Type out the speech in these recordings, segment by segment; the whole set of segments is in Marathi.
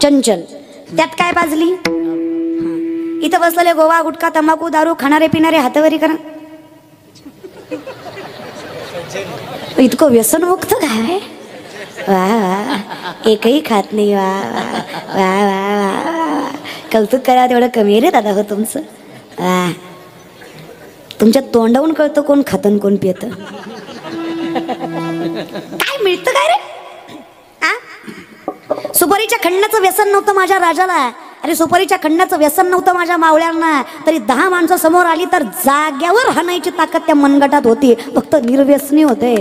चंचल, त्यात काय पाजली? इथं बसलेले गोवा गुटखा तंबाखू दारू खाणारे पिणारे हातावरी करा. इतकं व्यसनमुक्त काय? वा वा, एकही खात नाही. वा वा वा वा, कौतुक करा तेवढं कमी रे दादा हो तुमचं. वा, तुमच्या तोंडावून कळतं कोण खातं कोण पियतं. काय मिळतं काय रे? सुपारीच्या खंडाचं व्यसन नव्हतं माझ्या राजाला. अरे सुपारीच्या खंडाचं व्यसन नव्हतं माझ्या मावळ्यांना. तरी 10 माणसं समोर आली तर जाग्यावर हाणायची ताकद त्या मनगटात होती. फक्त निर्व्यसनी होते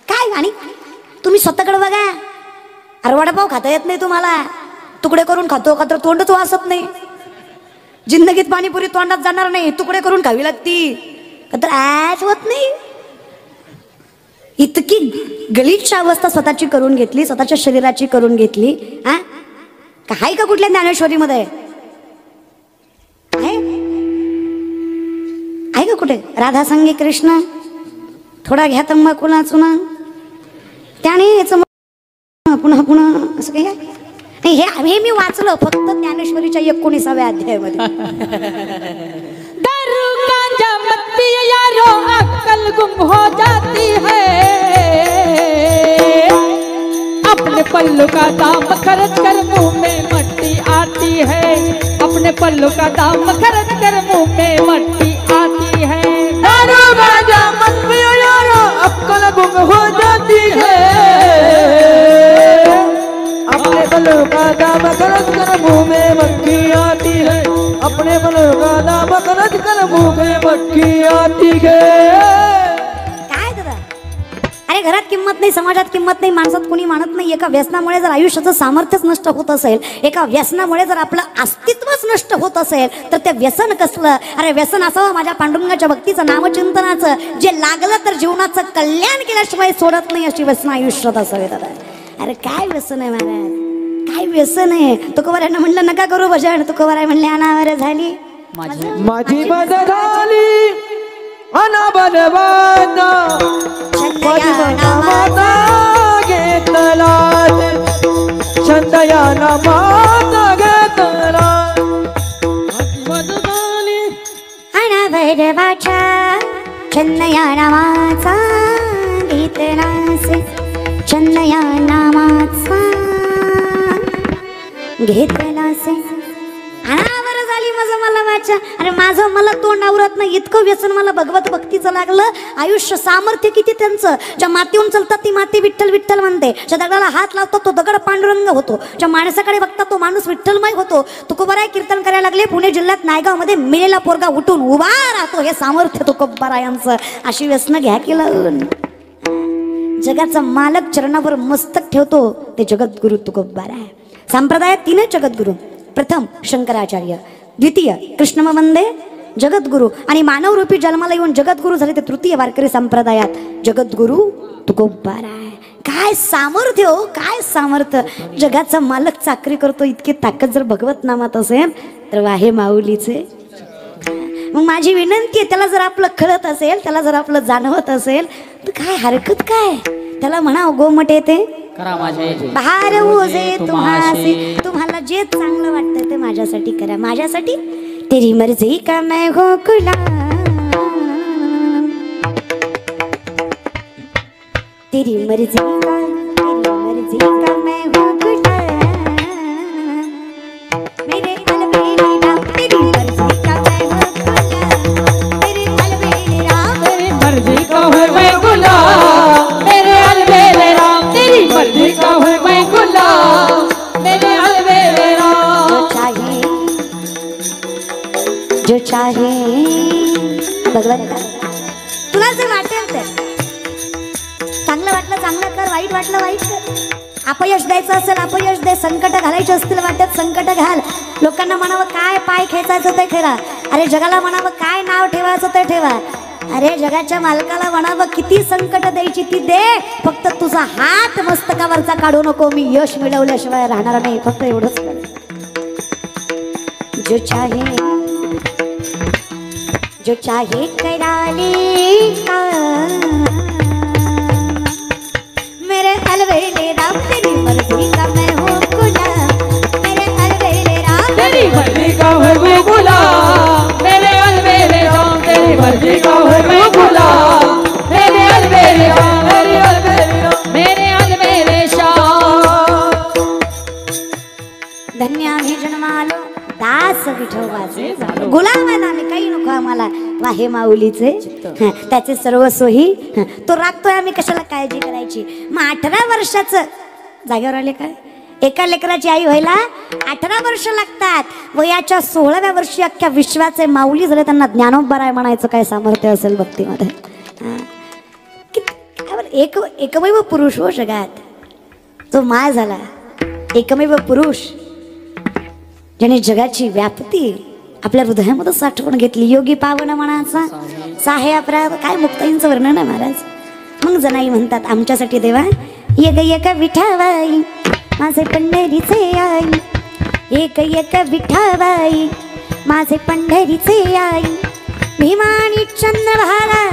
काय. आणि तुम्ही स्वतःकडे बघा. अरे वडापाव खाता येत नाही तुम्हाला, तुकडे करून खातो का तर तोंडच वासत नाही. जिंदगीत पाणीपुरी तोंडात जाणार नाही, तुकडे करून खावी लागती का तर ॲच होत नाही. इतकी गलिच्छ अवस्था स्वतःची करून घेतली, स्वतःच्या शरीराची करून घेतली. काय का कुठल्या ज्ञानेश्वरीमध्ये आहे का कुठे? राधा सांगे कृष्ण थोडा घ्या तंबाखूला चुना, त्याने याचं पुन्हा पुन्हा असं काही नाही. हे मी वाचलं फक्त ज्ञानेश्वरीच्या 19व्या अध्यायामध्ये. दारू गांजा मत पिए यारो, अक्ल गुम हो जाती है. अपने पल्लू का दाम खर्च कर मुंह में मट्टी आती है. अपने पल्लू का दाम खर्च कर मुंह में मट्टी आती है. दारू गांजा मत पियो यारो, अक्ल गुम हो जाती है. अपने पल्लू का दाम खर्च कर मुंह में मक्खी आती है. अपने पल्लू का दाम खर्च कर मुंह में मक्खी आती है. काय दादा? अरे घरात किंमत नाही, समाजात किंमत नाही, माणसात कुणी मानत नाही. एका व्यसनामुळे जर आयुष्याचं सामर्थ्यच नष्ट होत असेल, एका व्यसनामुळे जर आपलं अस्तित्वच नष्ट होत असेल तर ते व्यसन कसलं? अरे व्यसन असावं माझ्या पांडुरंगाच्या भक्तीचं नामचिंतनाचं, जे लागलं तर जीवनाचं कल्याण केल्याशिवाय सोडत नाही अशी व्यसन आयुष्यात असावे दादा. अरे काय व्यसन आहे महाराज, काय व्यसन आहे? तुकोबारायनं म्हणलं नका करू भजन, तुकोबाराय म्हणले अनावर झाली माझी बद झाली अनावर वादा. माझी नामाचा घेतला छंदया नामाचा घेतला. बद झाली अनावर वाचा छंदया नामाचा घेतलासे, छंदया नामाचा घेतलासे. अनावर झाली माझं मला वाचा. अरे माझं मला तोंड आवरत नाही, इतकं व्यसन मला भगवत भक्तीचं लागलं. आयुष्य सामर्थ्य किती त्यांचं. ज्या मातीहून चालतात ती माती विठ्ठल विठ्ठल म्हणते. ज्या दगडाला हात लावतो तो दगड पांडुरंग होतो. ज्या माणसाकडे बघतात तो माणूस विठ्ठलमय होतो. तुकोबाराय कीर्तन करायला लागले. पुणे जिल्ह्यात नायगाव मध्ये मेलेला पोरगा उठून उभा राहतो. हे सामर्थ्य तुकोबारायांचं. अशी व्यसन घ्या केलं. जगाचा मालक चरणावर मस्तक ठेवतो ते जगद्गुरु तुकोबाराय. संप्रदायात 3 जगद्गुरु. प्रथम शंकराचार्य, द्वितीय कृष्णमवंदे जगद्गुरु आणि मानवरूपी जन्माला येऊन जगद्गुरु झाले ते तृतीय वारकरी संप्रदायात जगद्गुरु तुकोबाराय. काय सामर्थ्य हो, काय सामर्थ्य. जगाचा मालक चाकरी करतो इतकी ताकद जर भगवत नामात असेल तर वाहे माऊलीचे. मग माझी विनंती आहे, त्याला जर आपलं कळत असेल, त्याला जर आपलं जाणवत असेल तर काय हरकत काय? त्याला म्हणा गोमट येते बाहेर ओझे तुम्हासी. तुम्हाला जे चांगलं वाटतं ते माझ्यासाठी करा. माझ्यासाठी तेरी मर्जी का मैं हो गुलाम, तेरी मर्जी का मैं हो गुलाम. मेरे अलबेले राम तेरी मर्जी का मैं हो गुलाम. मेरे अलबेले राम तेरी मर्जी का है मैं गुलाम. मेरे अलबेले राम तेरी मर्जी का है मैं गुलाम. मेरे अलबेले राम. जो चाहे भगवंता तुला जे वाटेल ते. चांगलं वाटलं चांगलं कर, वाईट वाटलं वाईट कर. अपयश द्यायचं असेल अपयश दे, संकट घालायचे असतील वाटत संकट घाल. लोकांना म्हणावं काय पाय खेचायचं ते खेळा. अरे जगाला म्हणावं काय नाव ठेवायचं ते ठेवा. अरे जगाच्या मालकाला म्हणावं किती संकट द्यायची ती दे, फक्त तुझा हात मस्तकावरचा काढू नको. मी यश मिळवल्याशिवाय राहणार नाही. फक्त एवढंच कर. जो चाहे कराले मेरे अलबेले राम तेरी मर्जी का मैं हूँ गुलाम. जी का हूँ मैं गुलाम, मेरे अल मेरे शाह, मेरी अल मेरी राम, मेरे अल मेरे शाह। धन्य आम्ही जन्मालो दास विठोबाचे गुलाम आहे ना आम्ही, काही नको आम्हाला वाहे माऊलीचे त्याचे सर्वस्व ही तो राखतोय आम्ही, कशाला काळजी करायची. मग 18 वर्षाचं जागेवर आले काय, एका लेकराची आई व्हायला 18 वर्ष लागतात. वयाच्या 16व्या वर्षी अख्ख्या विश्वाचे माऊली झाले, त्यांना ज्ञानोबराय म्हणायचं काय सामर्थ्य असेल भक्तीमध्ये. एकमेव पुरुष हो जगात, तो माय झाला एकमेव पुरुष ज्याने जगाची व्याप्ती आपल्या हृदयामध्ये साठवून घेतली. योगी पावन म्हणाचा साहेब काय मुक्ताईंचं वर्णन आहे महाराज. मग जनाई म्हणतात आमच्यासाठी देवा एक एक विठाबाई माझे पंढरीचे आई, एक एक विठाबाई माझे पंढरीचे आई. भीमानी चंद्रभागा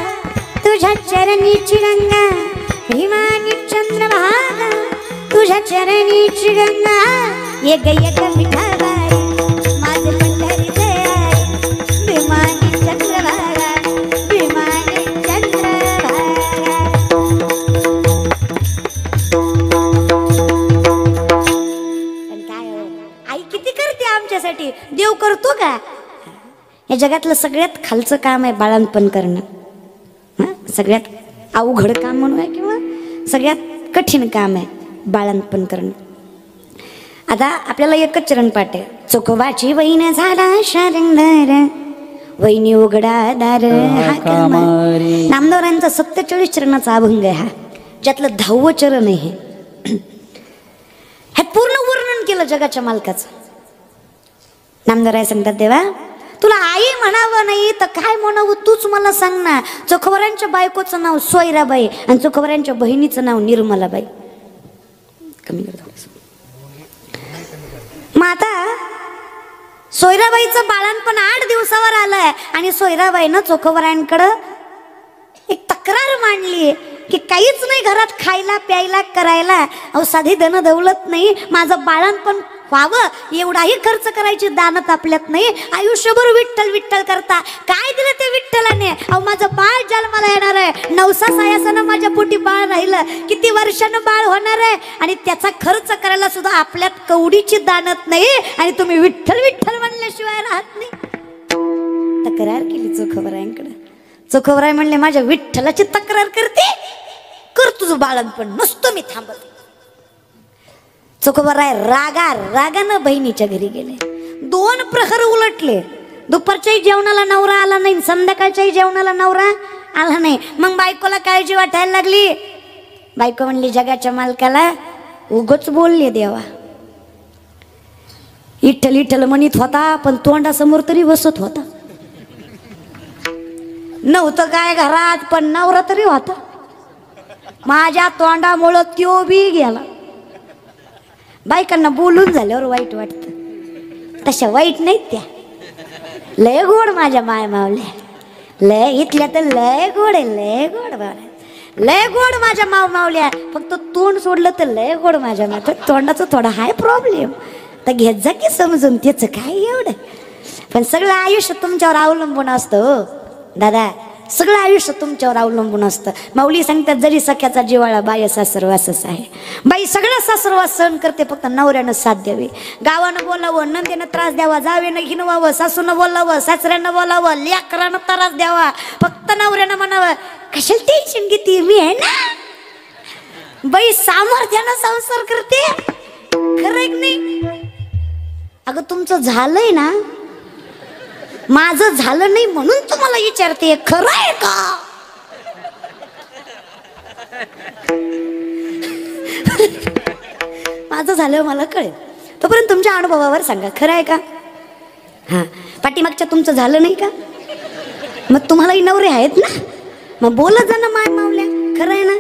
तुझ्या चरणीची गंगा, भीमानी चंद्रभागा तुझ्या चरणीची गंगा. एक एक विठाबाई माझे पंढरीचे आई, भीमानी चंद्रभागा, भीमानी चंद्रभागा. पण काय हो, आई किती करते आमच्यासाठी, देव करतो का. या जगातलं सगळ्यात खालचं काम आहे बाळंतपण करणं. सगळ्यात अवघड काम म्हणूया किंवा सगळ्यात कठीण काम आहे बाळंतपण करणं. आता आपल्याला एकच चरण पाठ आहे. चोखवाची वैन झाला शारंगार, वैनी उघडा दार हाका मारी. नामदेवरायांचा 47 चरणाचा अभंग आहे हा, ज्यातलं 10वं चरण आहे. हे पूर्ण वर्णन केलं जगाच्या मालकाचं. नामदेवराय सांगतात देवा तुला आई म्हणावं नाही तर काय म्हणावं तूच मला सांग ना. चोखवऱ्यांच्या बायकोचं नाव सोयराबाई आणि चोखवऱ्यांच्या बहिणीचं नाव निर्मलाबाई. कमी मग आता सोयराबाईचं बाळणपण 8 दिवसावर आलंय आणि सोयराबाईनं चोखवऱ्यांकडं एक तक्रार मांडली की काहीच नाही घरात खायला प्यायला करायला, अहो साधी धन दौलत नाही, माझं बाळणपण व्हावं एवढाही खर्च करायची दानत आपल्यात नाही. आयुष्यभर विठ्ठल विठ्ठल करता, काय दिलं ते विठ्ठलाने. अहो माझं बाळ जन्माला येणार आहे, 9 सायासानं माझ्या पोटी बाळ राहिलं, किती वर्षानं बाळ होणार आहे आणि त्याचा खर्च करायला सुद्धा आपल्यात कवडीची दानत नाही आणि तुम्ही विठ्ठल विठ्ठल म्हणल्याशिवाय राहत नाही. तक्रार केली चोखवरायांकडे. चोखवराय म्हणले माझ्या विठ्ठलाची तक्रार करते, कर तुझं बाळणपण, नसतो मी थांबत. चोखवराय रागानं बहिणीच्या घरी गेले. 2 प्रहर उलटले. दुपारच्याही जेवणाला नवरा आला नाही, संध्याकाळच्याही जेवणाला नवरा आला नाही. मग बायकोला काळजी वाटायला लागली. बायको म्हणली जगाच्या मालकाला उगच बोलले देवा. इठ्ठल इठ्ठल म्हणत होता पण तोंडासमोर तरी बसत होता. नव्हतं काय घरात पण नवरा तरी होता. माझ्या तोंडामुळं त्यो बी गेला. बायकांना बोलून झाल्यावर वाईट वाटतं, तशा वाईट नाहीत त्या. लय गोड माझ्या माय मावल्या, लय इथल्या तर लय गोड आहे, लय गोड बाळा, लय गोड माझ्या माव मावल्या. फक्त तोंड सोडलं तर लय गोड माझ्या माव. तोंडाचा थोडा हाय प्रॉब्लेम, तर घेत जा की समजून, त्याचं काय एवढं. पण सगळं आयुष्य तुमच्यावर अवलंबून असतं हो दादा, सगळं आयुष्य तुमच्यावर अवलंबून असतं. माऊली सांगतात जरी सख्याचा जिवाळा बाय सासरवासच आहे. बाई सगळं सासरवास सहन करते, फक्त नवऱ्यानं साथ द्यावी. गावानं बोलावं, नंदेनं त्रास द्यावा, जावेनं हिनवावं, सासूनं बोलावं, सासऱ्यानं बोलावं, लेकरानं त्रास द्यावा, फक्त नवऱ्यानं म्हणावं कशाला टेन्शन घेते मी आहे ना. बाई सामर्थ्यानं संसार करते, खरं आहे की नाही. अगं तुमचं झालंय ना, माझं झालं नाही म्हणून तुम्हाला विचारते, खरं आहे का. माझं झालं मला कळेल तोपर्यंत तुमच्या अनुभवावर सांगा खरं आहे का. हा पाठीमागच्या तुमचं झालं नाही का, मग तुम्हालाही नवरे आहेत ना, मग बोलत जा ना माय मावल्या, खरं आहे ना.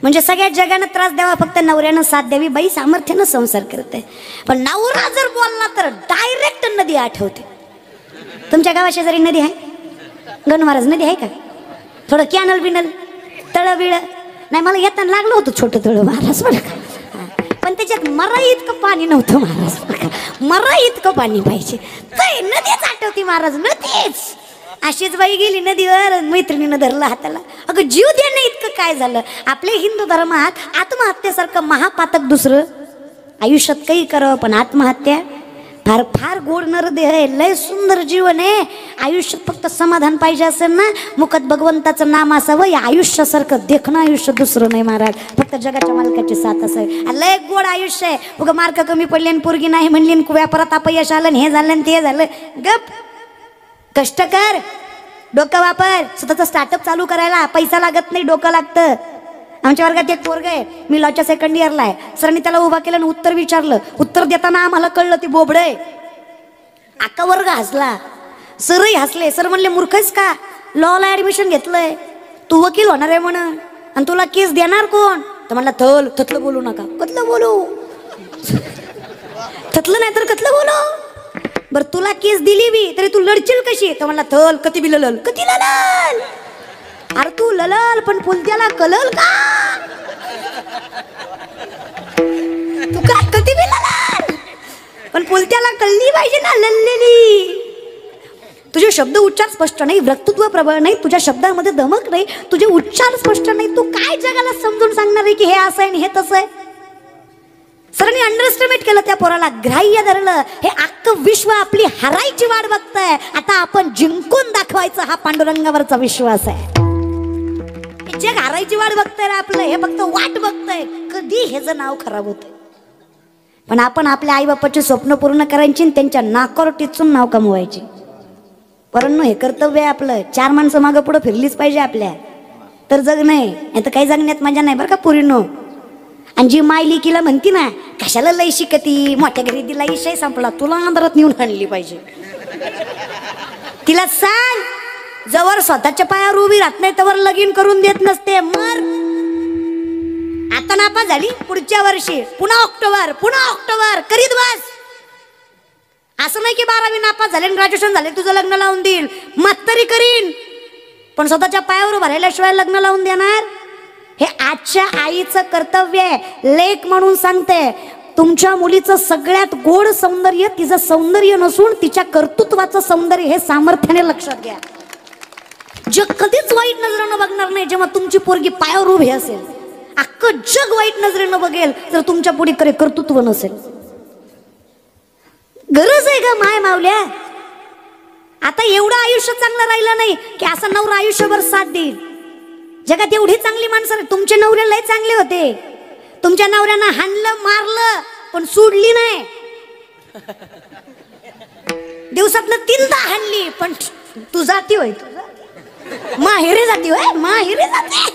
म्हणजे सगळ्या जगानं त्रास द्यावा, फक्त नवऱ्यानं साथ द्यावी. बाई सामर्थ्यानं संसार करते. पण नवरा जर बोलला तर डायरेक्ट नदी आठवते. तुमच्या गावा शेजारी नदी आहे, गण महाराज नदी आहे का. थोडं कॅनल बिनल तळ बिळ नाही, मला येताना लागलं होतं छोटं तळ महाराज बरं का, पण त्याच्यात मरा इतकं पाणी नव्हतं महाराज बरं का. मरा इतकं पाणी पाहिजे, तर नदीच आठवती महाराज, नदीच. अशीच बाई गेली नदीवर, मैत्रिणीनं धरलं हाताला. अगं जीव देणं इतकं काय झालं? आपल्या हिंदू धर्मात आत्महत्येसारखं महापातक दुसरं आयुष्यात काही करावं, पण आत्महत्या फार फार गोड नरदेह आहे, लय सुंदर जीवन आहे. आयुष्यात फक्त समाधान पाहिजे असेल ना, मुखात भगवंताचं नाम असावं. या आयुष्यासारखं देखणं आयुष्य दुसरं नाही महाराज. फक्त जगाच्या मालकाची साथ असावी. लय गोड आयुष्य आहे. उगा मार्क कमी पडले आणि पोरगी नाही म्हणली, व्यापारात अपयश आलं, हे झालं आणि ते झालं. गप, कष्ट कर, डोकं वापर. स्वतःचं स्टार्टअप चालू करायला पैसा लागत नाही, डोकं लागतं. आमच्या वर्गात एक पोरग आहे, मी लॉच्या सेकंड इयरला आहे. सरांनी त्याला उभा केलं आणि उत्तर विचारलं. उत्तर देताना आम्हाला कळलं ती बोबड आहे. अख्खा वर्ग हसला, सरही हसले. सर म्हणले, मूर्खच का, लॉला ऍडमिशन घेतलंय, तू वकील होणार आहे म्हण, आणि तुला केस देणार कोण? तर म्हणला, थतलं बोलू नका. कतलं बोलू? थतलं नाही तर कतलं बोलू? बर तुला केस दिली बी तरी तू लढशील कशी? तर म्हणला, थल कती बी ललल. कती ललल? अरे तू ललल पण पुलत्याला कलल का? तू काय कधी बी ललल पण पुलत्याला कल्ली पाहिजे ना, लललेली. तुझे शब्द उच्चार स्पष्ट नाही, वक्तृत्व प्रबळ नाही, तुझ्या शब्दामध्ये धमक नाही, तुझे उच्चार स्पष्ट नाही. तू काय जगाला समजून सांगणार आहे की हे असं आहे आणि हे तसं आहे? सरांनी अंडरस्टिमेट केलं त्या पोराला, ग्राह्य धरलं. हे अख्खं विश्व आपली हरायची वाट बघतंय, आता आपण जिंकून दाखवायचं, हा पांडुरंगावरचा विश्वास आहे. जग हारायची वाट बघतंय रे आपलं, हे फक्त वाट बघतंय कधी ह्याचं नाव खराब होतंय. पण आपण आपल्या आईबापाची स्वप्न पूर्ण करायची आणि त्यांच्या नाकावर टिचून नाव कमवायची. परंतु हे कर्तव्य आहे आपलं. चार माणसं मागं पुढं फिरलीच पाहिजे आपल्या, तर जग नाही. आता काही जगण्यात मजा नाही बरं का पुरीनो. आणि जी माय लेकीला म्हणती ना, कशाला लय शिकती, मोठ्या घरी दिला विषय संपला, तुला अंधारात नेऊन आणली पाहिजे. तिला सांग, जवळ स्वतःच्या पायावर उभी राहत नाही तवर लगीन करून देत नसते. मर, आता नापास झाली, पुढच्या वर्षी पुन्हा ऑक्टोबर करीत बस. असं नाही की 12वी नापास झाले आणि ग्रॅज्युएशन झाले तुझं लग्न लावून देईल. म्हातारी करीन, पण स्वतःच्या पायावर उभा राहिल्याशिवाय लग्न लावून देणार? हे आजच्या आईचं कर्तव्य आहे. लेक म्हणून सांगते, तुमच्या मुलीचं सगळ्यात गोड सौंदर्य तिचं सौंदर्य नसून तिच्या कर्तृत्वाचं सौंदर्य हे सामर्थ्याने लक्षात घ्या. जग कधीच वाईट नजरेनं बघणार नाही जेव्हा तुमची पोरगी पायावर उभी असेल. अख्खं जग वाईट नजरेनं बघेल जर तुमच्या पुढे करे कर्तृत्व नसेल. गरज आहे का माय मावल्या? आता एवढं आयुष्य चांगलं राहिलं नाही की असं नवरा आयुष्यभर साथ देईल. जगात एवढी चांगली माणसं, तुमचे नवरे लय चांगले होते, तुमच्या नवऱ्यांना हाणलं मारलं पण सोडली नाही. दिवसातनं 3दा हाणली पण तू जाती होय, माहेरी जाती होय, माहेरी जाते.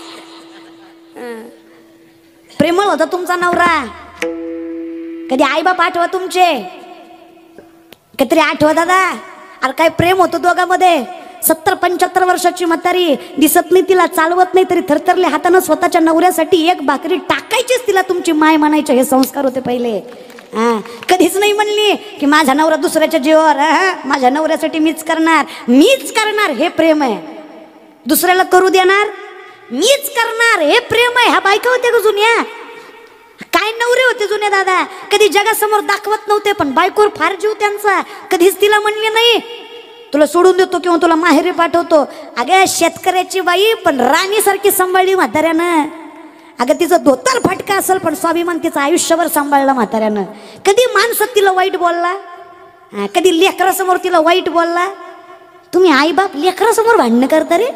प्रेमळ होता तुमचा नवरा. कधी आई बाप आठवा तुमचे, काहीतरी आठवा दादा. अरे काय प्रेम होतं दोघांमध्ये. 70-75 वर्षाची म्हातारी, दिसत नाही तिला, चालवत नाही तरी थरथरल्या हातानं स्वतःच्या नवऱ्यासाठी एक भाकरी टाकायचीच तिला तुमची माय म्हणायचे. हे संस्कार होते पहिले. कधीच नाही म्हणली की माझा नवरा दुसऱ्याच्या जीवावर, माझ्या नवऱ्यासाठी मीच करणार. हे प्रेम आहे. दुसऱ्याला करू देणार, मीच करणार, हे प्रेम आहे. ह्या बायका होत्या का जुन्या? काय नवरे होते जुने दादा. कधी जगासमोर दाखवत नव्हते पण बायकोवर फार जीव त्यांचा. कधीच तिला म्हणले नाही तुला सोडून देतो किंवा तुला माहेरी पाठवतो. अगं शेतकऱ्याची बाई पण राणीसारखी सांभाळली म्हाताऱ्यानं. अगं तिचं धोतर फटका असेल पण स्वाभिमान तिचं आयुष्यभर सांभाळलं म्हाताऱ्यानं. कधी माणसात तिला वाईट बोलला? कधी लेकरासमोर तिला वाईट बोलला? तुम्ही आई बाप लेकरासमोर भांडणं करता रे.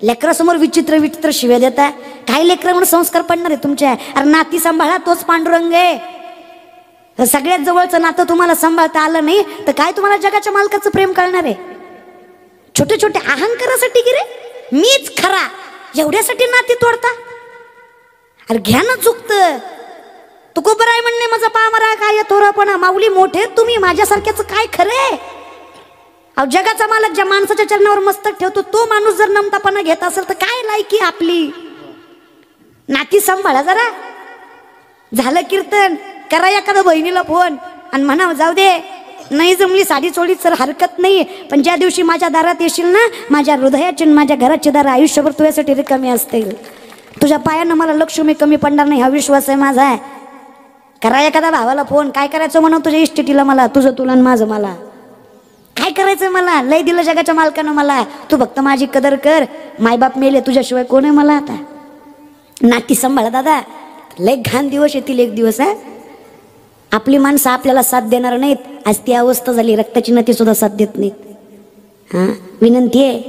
लेकरासमोर विचित्र शिव्या देता. काय लेकरं म्हणून संस्कार पडणार आहे तुमच्या? अरे नाती सांभाळा, तोच पांडुरंग आहे. सगळ्यात जवळचं नातं तुम्हाला सांभाळता आलं नाही तर काय तुम्हाला जगाच्या मालकाचं प्रेम कळणार आहे? छोटे छोटे अहंकारासाठी की रे मीच खरा एवढ्यासाठी नाती तोडता? अरे घ्या ना चुकतं. तू को बराय म्हणणे माझा पामरा काय थोरापणा. माऊली मोठे तुम्ही, माझ्यासारख्याच काय खरे? अहो जगाचा मालक ज्या माणसाच्या चरणावर मस्तक ठेवतो तो माणूस जर नमतापणा घेत असेल तर काय लायकी आपली? नाती सांभाळा जरा. झालं कीर्तन करा एखाद्या बहिणीला फोन आणि म्हणा जाऊ दे नाही जमली साडी चोळीत तर हरकत नाही, पण ज्या दिवशी माझ्या दारात येशील ना माझ्या हृदयाची माझ्या घराची दार आयुष्यभर तुझ्यासाठी रिकामी असतील. तुझ्या पायानं मला लक्ष्मी कमी पडणार नाही हा विश्वास आहे माझा. करा एखाद्या भावाला फोन. काय करायचं म्हणा तुझ्या इस्टेटीला मला, तुझं तुला आणि माझं मला. काय करायचंय मला? लय दिलं जगाच्या मालकानं मला, तू फक्त माझी कदर कर. मायबाप मेले, तुझ्याशिवाय कोण आहे मला आता? नाती सांभाळा दादा, लय घाण दिवस येतील एक दिवस. आपली माणसं आपल्याला साथ देणार नाहीत. आज ती अवस्था झाली, रक्ताची नाती सुद्धा साथ देत नाहीत. विनंती आहे,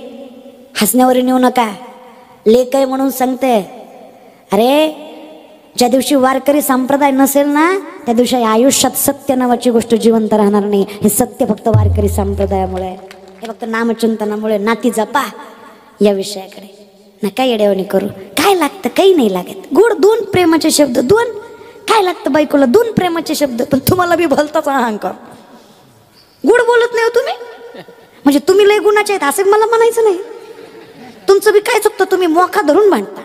हसण्यावर नेऊ नका. लेक आहे म्हणून सांगते. अरे ज्या दिवशी वारकरी संप्रदाय नसेल ना, त्या दिवशी आयुष्यात सत्य नावाची गोष्ट जिवंत राहणार नाही. हे सत्य फक्त वारकरी संप्रदायामुळे, हे फक्त नामचिंतनामुळे. नाती जपा या विषयाकडे नका येड्यावानी करू. काय लागतं? काही नाही लागत. गोड 2 प्रेमाचे शब्द, 2 काय लागतं बायकोला? 2 प्रेमाचे शब्द. पण तुम्हाला बी भलताच अहंकार. गोड बोलत नाही हो तुम्ही, म्हणजे तुम्ही लय गुणाचे आहेत असं मला म्हणायचं नाही. तुमचं बी काय चुकतं? तुम्ही मोखा धरून भांडता.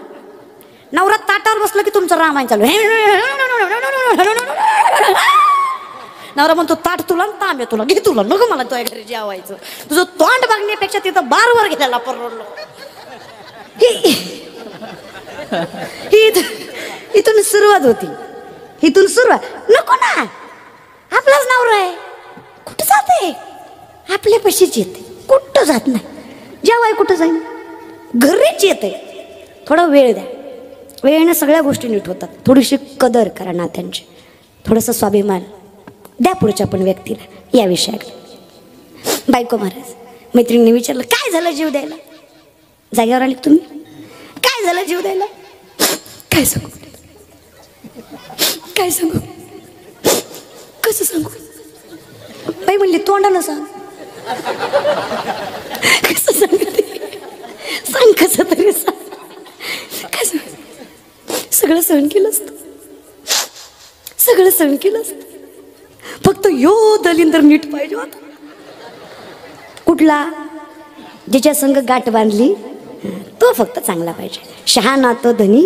नवरा ताटावर बसलं की तुमचं रामायण चालू. नवरा म्हणतो ताट तुला, तांबे तुला, घे तुला, नको मला तुझ्या घरी जेवायचं. तुझं तोंड बघण्यापेक्षा तिथं बारवर गेलेला परवडलो. इथून सुरुवात होती, इथून सुरुवात. नको ना, आपलाच नवरा आहे, कुठं जाते? आपल्या पशीच येते, कुठं जात नाही. जेवाय कुठं जाईन? घरीच येते. थोडा वेळ द्या, वेळेने सगळ्या गोष्टी नीट होतात. थोडीशी कदर करा नात्यांची, थोडंसं स्वाभिमान द्या पुढच्या पण व्यक्तीला. या विषयाकडे बायको महाराज मैत्रिणीने विचारलं, काय झालं जीव द्यायला? जागेवर आली तुम्ही? काय झालं जीव द्यायला? काय सांगू, काय सांगू, कसं सांगू? बाई म्हणली तोंडाला सांग. कसं सांगते? सांग कसं तरी सांग. काय सांग? सगळं सहन केलं असतं, सगळं सहन केलं असतं. फक्त यो दलिंदर नीट पाहिजे होता. कुठला? जिच्या संग गाठ बांधली तो फक्त चांगला पाहिजे. शहाणा तो धनी.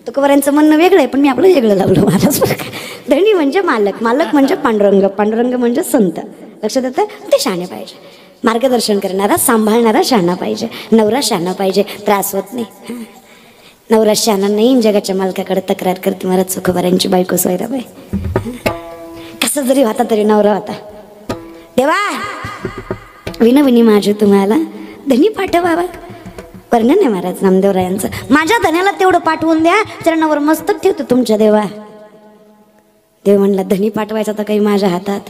तुकोबारांचं म्हणणं वेगळं आहे, पण मी आपलं वेगळं लावलं. महाराज धनी म्हणजे मालक, मालक म्हणजे पांडुरंग, पांडुरंग म्हणजे संत. लक्षात येतं? ते शहाणे पाहिजे. मार्गदर्शन करणारा, सांभाळणारा शहाणा पाहिजे. नवरा शहाणा पाहिजे, त्रास होत नाही. नवरा शहाणा नाही, जगाच्या मालकाकडे तक्रार करते महाराज तुकोबारांची बायको सोयराबाई. कसं जरी होता तरी नवरा होता. देवा विनविनी माझे तुम्हाला धनी पाठवावा. वर्णन आहे महाराज नामदेवरायांचं. माझ्या धन्याला तेवढं पाठवून द्या, चरणावर मस्तक ठेवतो तुमच्या देवा. देव म्हणला धनी पाठवायचा तर काही माझ्या हातात.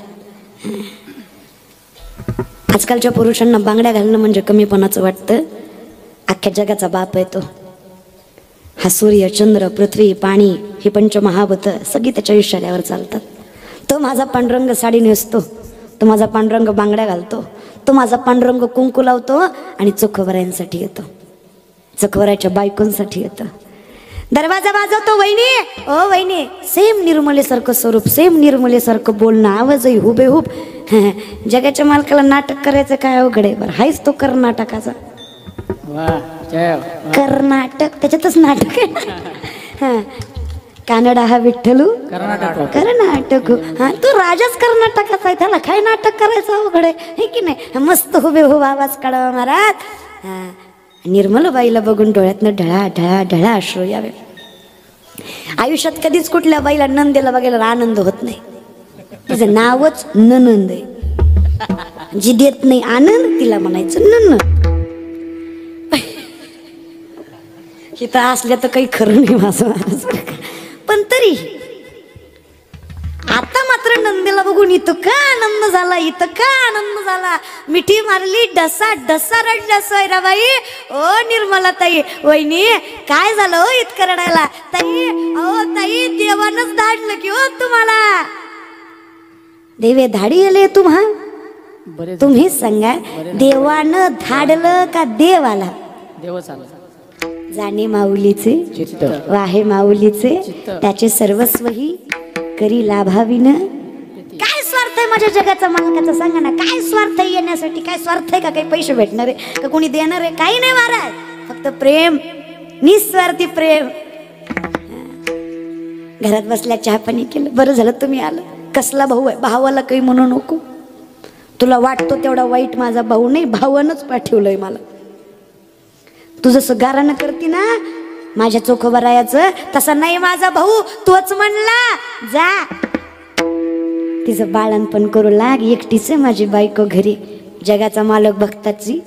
आजकालच्या पुरुषांना बांगड्या घालणं म्हणजे कमीपणाचं वाटतं. अख्ख्या जगाचा बाप आहे तो. हा सूर्य, चंद्र, पृथ्वी, पाणी ही पंचमहाभूत सगळी त्याच्या विषयावर चालतात. तो माझा पांडुरंग साडी नेसतो, तो माझा पांडुरंग बांगड्या घालतो, तो माझा पांडुरंग कुंकू लावतो आणि चोखवरायांसाठी येतो, चोखवराच्या बायकोंसाठी येतो. दरवाजा वाजवतो. वहिनी, ओ वहिनी. सेम निर्मलेसारखं स्वरूप, सेम निर्मलेसारखं बोलणं, आवाजही हुबेहूब. जगाच्या मालकाला नाटक करायचं काय अवघड आहे बरं. हायच तो कर्नाटकाचा. कर्नाटक त्याच्यातच नाटक आहे. कानडा हा विठ्ठलू कर्नाटक. हा तो राजाच कर्नाटकाचा आहे, त्याला काय नाटक करायचं अवघड आहे हे की नाही. मस्त हुबेहूब आवाज काढावा महाराज. निर्मलबाईला बघून डोळ्यातनं ढळा ढळा ढळा अश्रू यावे. आयुष्यात कधीच कुठल्या बाईला नंदेला बघायला आनंद होत नाही. तिचं नावच ननंद आहे. जी देत नाही आनंद तिला म्हणायचं नन्न. इथं असल्या तर काही खरं नाही माझं. पण तरी आता मात्र नंदेला बघून इथं का आनंद झाला, इथं का आनंद झाला. मिठी मारली, डसा डसा रडला सोयराबाई. ओ निर्मला ताई, वहिनी काय झालं हो इतकं रडायला? ताई, अहो ताई, देवानच धाडलं की हो तुम्हाला. देवे धाडी आले तुम्हा? तुम्हीच सांगा, देवानं धाडलं का देवाला? देवच आला. जाणे माऊलीचे वाहे माऊलीचे, त्याचे सर्वस्वही करी लाभाविन. काय स्वार्थ आहे माझ्या जगाचा मालकाचा? सांगा ना, काय स्वार्थ आहे येण्यासाठी? काय स्वार्थ आहे का? काही पैसे भेटणार आहे का? कोणी देणार आहे? काही नाही महाराज, फक्त प्रेम, निस्वार्थी प्रेम. घरात बसल्या चहा पाणी केलं, बरं झालं तुम्ही आलं. कसला भाऊ आहे? भावाला काही म्हणू नको. तुला वाटतो तेवढा वाईट माझा भाऊ नाही, भावानंच पाठवलंय मला. तू जसं गारानं करती ना माझ्या चोखोबरायाचं, तसा नाही माझा भाऊ. तोच म्हणला जा तिचं बाळणपण करू लाग. एकटीच आहे माझी बायको घरी. जगाचा मालक भक्ताची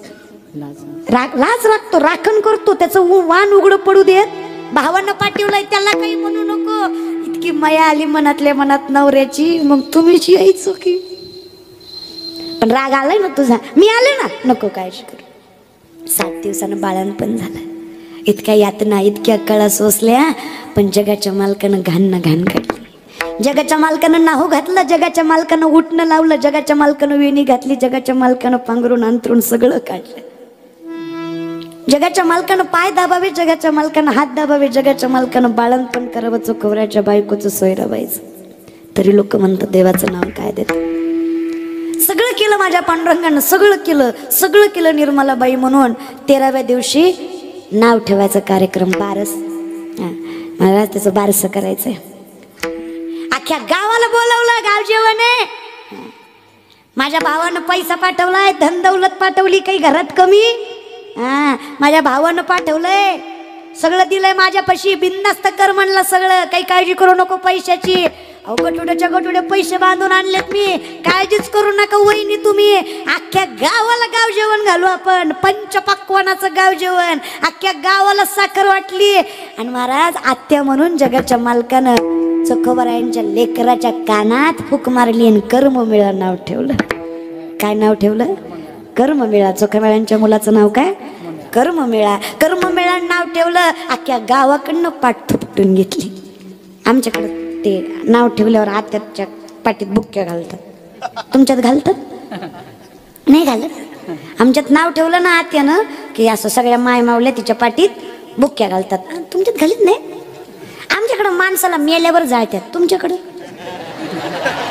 लाज राखतो, राखण करतो. त्याचं वाण उघड पडू देत. भावानं पाठवलंय त्याला काही म्हणू नको. इतकी माया आली मनातल्या मनात नवऱ्याची. मग तुम्हीच यायचो की. पण राग आलाय ना तुझा, मी आले ना, नको काळजी करू. 7 दिवसानं बाळणपण झालं. इतक्या यातना, इतक्या कळा सोसल्या, पण जगाच्या मालकानं घाण काढली. जगाच्या मालकानं नाहू घातलं, जगाच्या मालकानं उठणं लावलं, जगाच्या मालकानं वेणी घातली, जगाच्या मालकानं पांघरून अंतरून सगळं काढलं. जगाच्या मालकानं पाय दाबावे, जगाच्या मालकानं हात दाबावे, जगाच्या मालकानं बाळणपण करावं. चोखवऱ्याच्या बायकोचं सोयराबाईचं. तरी लोक म्हणतात देवाचं नाव काय देत. सगळं केलं माझ्या पांडुरंगानं, सगळं केलं निर्मलाबाई म्हणून. 13व्या दिवशी नाव ठेवायचा कार्यक्रम. बारस. मला त्याचं बारसं करायचंय. अख्ख्या गावाला बोलवलं. गाव जेवण आहे. माझ्या भावानं पैसा पाठवलाय, धन दौलत पाठवली. काही घरात कमी? माझ्या भावानं पाठवलंय, सगळं दिलंय माझ्यापाशी. बिनधास्त कर म्हणलं सगळं. काही काळजी करू नको पैशाची. अहो गटुड्याच्या गटुडे पैसे बांधून आणलेत मी. काळजीच करू नका वहिनी तुम्ही. अख्ख्या गावाला गाव जेवण घालू आपण. पंचपक्वानाचं गाव जेवण. अख्ख्या गावाला साखर वाटली. आणि महाराज आत्या म्हणून जगाच्या मालकानं चोखोबरायांच्या लेकराच्या कानात फूक मारली आणि कर्म मिळा नाव ठेवलं. काय नाव ठेवलं? कर्म मिळा. चोखोबरायांच्या मुलाचं नाव काय? कर्म मिळा. कर्म मिळा नाव ठेवलं. अख्ख्या गावाकडनं पाठ थुपटून घेतली. आमच्याकडे ते नाव ठेवल्यावर आत्याच्या पाठीत बुक्क्या घालतात. तुमच्यात घालतात? नाही घालत. आमच्यात नाव ठेवलं ना आत्यानं की असं सगळ्या माय मावल्या तिच्या पाठीत बुक्क्या घालतात. तुमच्यात घालीत नाही? आमच्याकडं माणसाला मेल्यावर जाळतात. तुमच्याकडं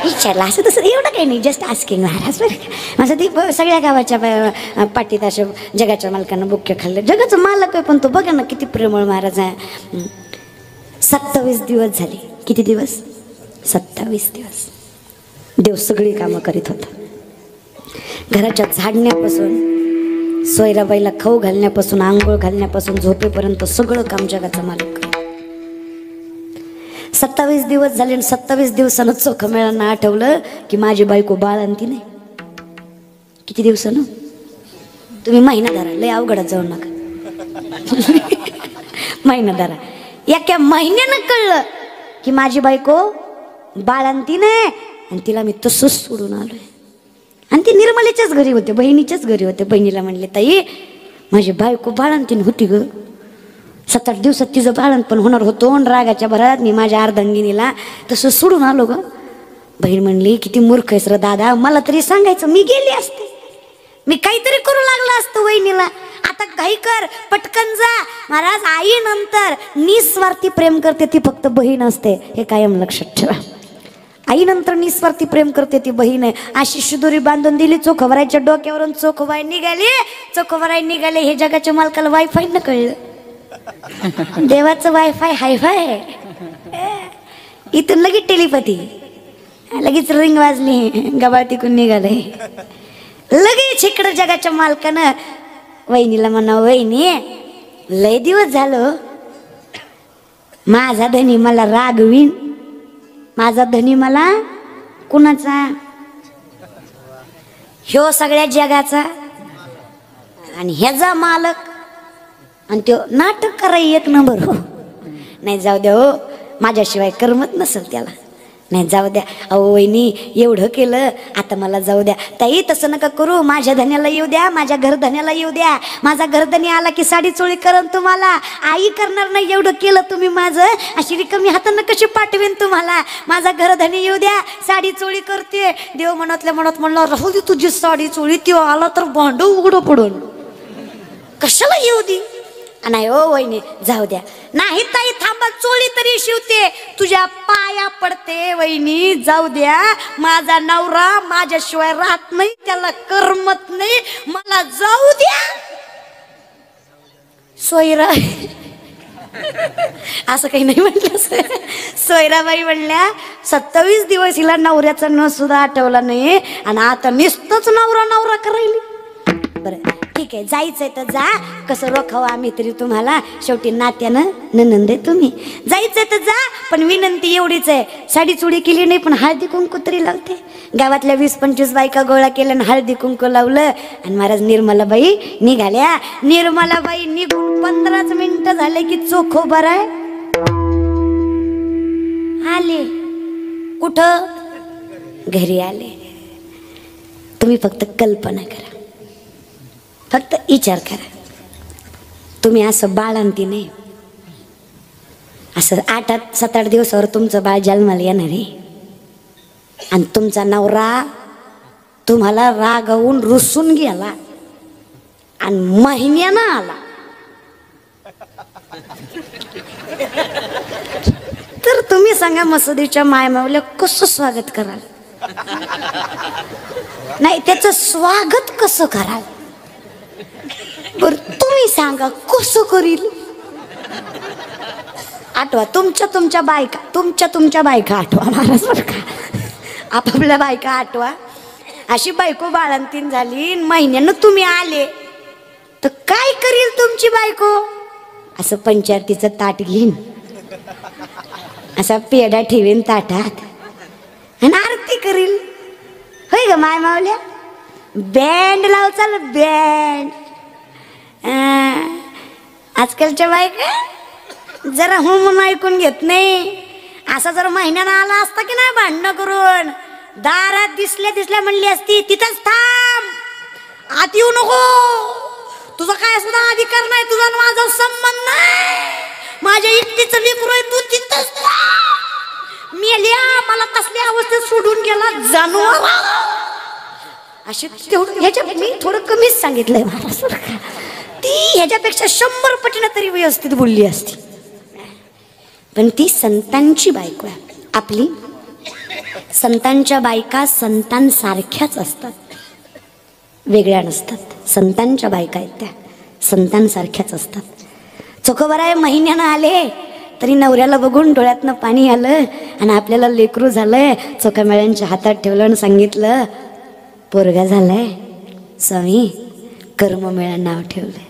विचारलं असं तसं एवढं काही नाही. Just asking Maharaj. असं ती सगळ्या गावाच्या पाठीत अशा जगाच्या मालकांना बुक्क्या खाल्ल्या. जगाचं मालक आहे पण तो बघा ना किती प्रेमळ महाराज आहे. 27 दिवस झाले. किती दिवस? 27 दिवस. देव सगळी कामं करीत होता. घराच्या झाडण्यापासून, सोयराबाईला खाऊ घालण्यापासून, आंघोळ घालण्यापासून, झोपेपर्यंत सगळं काम जगाचा मालक. 27 दिवस झाले आणि 27 दिवसानं चोखमेळांना आठवलं की माझी बायको बाळंती नाही. किती दिवसानं? तुम्ही महिना धरा. लय अवघडात जाऊ नका. महिना धरा. एका महिन्यानं कळलं की माझी बायको बाळंती नाही. आणि तिला मी तसंच सोडून आलोय. आणि ती निर्मलेच्याच घरी होते, बहिणीच्याच घरी होते. बहिणीला म्हणले ताई माझी बायको बाळंतीन होती ग. 7-8 दिवसात तिचं बाळंतपण होणार होतो. रागाच्या भरात मी माझ्या अर्धांगिनीला तसं सोडून आलो ग. बहीण म्हणली किती मूर्ख आहेस र दादा. मला तरी सांगायचं, मी गेली असते. मी काहीतरी करू लागलं असतं वहिनीला. आता घाई कर, पटकन जा. महाराज आई नंतर निस्वार्थी प्रेम करते ती फक्त बहीण असते. हे कायम लक्षात ठेवा. आई नंतर निस्वार्थी प्रेम करते ती बहीण आहे. अशी शिदोरी बांधून दिली चोखोबरायच्या डोक्यावरून. चोखोबाई निघाली. चोखोबराई निघाले. हे जगाच्या मालकाला वायफाय न कळलं. देवाचं वायफाय हायफाय आहे. इथून लगेच टेलिपॅथी. लगेच रिंग वाजली. गबाळ तिकून निघाले. लगेच इकडं जगाच्या मालकानं वहिनीला म्हणा वहिनी लय दिवस झालं माझा धनी मला रागवीन. माझा धनी मला कुणाचा? ह्यो सगळ्या जगाचा आणि ह्याचा मालक. आणि तो नाटक कराय 1 नंबर. हो नाही जाऊ द्या. हो माझ्याशिवाय करमत नसेल त्याला. नाही जाऊ द्या. अहो वहिनी एवढं केलं आता मला जाऊ द्या. ताई तसं नका करू. माझ्या धन्याला येऊ द्या. माझ्या घरधन्याला येऊ द्या. माझा घरधनी आला की साडी चोळी करन तुम्हाला. आई करणार नाही एवढं केलं तुम्ही माझं. अशी रिकामी हातानं कशी पाठवेन तुम्हाला. माझा घरधनी येऊ द्या. साडी चोळी करते. देव मनातल्या मनात म्हणलं राहू दे तुझी साडी चोळी. ती आला तर भांड उघडं पडून. कशाला येऊ दे. नाही हो वहिनी जाऊ द्या. नाही ताई थांबा चोळी तरी शिवते. तुझ्या पाया पडते वहिनी जाऊ द्या. माझा नवरा माझ्याशिवाय राहत नाही. त्याला करमत नाही. मला जाऊ द्या. सोयरा असं काही नाही म्हटलं. सोयराबाई म्हणल्या 27 दिवस हिला नवऱ्याचा न सुद्धा आठवला नाही. आणि आता नुसतंच नवरा नवरा करायली. बरं ठीक ठीक आहे, जायचंय तर जा, कसं रोखावं आम्ही तरी तुम्हाला, शेवटी नात्यानं ननंद आहे तुम्ही. जायचंय तर जा, पण विनंती एवढीच आहे, साडी चुडी केली नाही पण हळदी कुंकू तरी लावते. गावातल्या 20-25 बायका गोळा केल्या आणि हळदी कुंकू लावलं आणि महाराज निर्मलाबाई निघाल्या. निर्मलाबाई निघून 15 मिनिटं झाले की चोखो बराय आले. कुठं? घरी आले. तुम्ही फक्त कल्पना करा, फक्त विचार करा, तुम्ही असं बाळंती नाही, असं 7-8 दिवसावर तुमचं बाळ जन्माला येणार आहे आणि तुमचा नवरा तुम्हाला रागावून रुसून गेला आणि महिन्यानं आला तर तुम्ही सांगा मसुदीच्या मायमावल्या कसं स्वागत कराल? नाही, त्याचं स्वागत कसं कराल? बर तुम्ही सांगा कसं करील? आठवा तुमच्या बायका आठवा महाराज बरं का, आपापल्या बायका आठवा. अशी बायको बाळंतीन झाली, महिन्यानं तुम्ही आले तर काय करील तुमची बायको? असं पंचायतीचं ताट घेईन, असा पेढा ठेवीन ताटात आणि आरती करील. होय ग माय मावल्या? बँड लाव, चाल बँड. आजकालच्या बायका जरा हो म्हणून ऐकून घेत नाही. असा जर महिन्यानं आला असता की नाही भांडणं करून, दारात दिसल्या म्हणली असती तिथंच थांब, आत येऊ नको, तुझा काय सुद्धा अधिकार नाही, तुझा माझा संबंध नाही, माझ्या एकटीचं लेकरू आहे, तू तिथंच थांब, मेल्या मला तसल्या अवस्थेत सोडून गेला जानवर. असे तेवढं ह्याच्या मी थोडं कमीच सांगितलंय महाराज, ती ह्याच्यापेक्षा 100 पटीनं तरी व्यवस्थित बोलली असती. पण ती संतांची बायको आहे आपली. संतांच्या बायका संतांसारख्याच असतात, वेगळ्या नसतात. संतांच्या बायका आहेत त्या संतांसारख्याच असतात. चोखोबराय महिन्यानं आले तरी नवऱ्याला बघून डोळ्यातनं पाणी आलं आणि आपल्याला लेकरू झालंय. चोखामेळ्यांच्या हातात ठेवलं आणि सांगितलं पोरगा झालाय स्वामी, कर्ममेळा नाव ठेवलंय.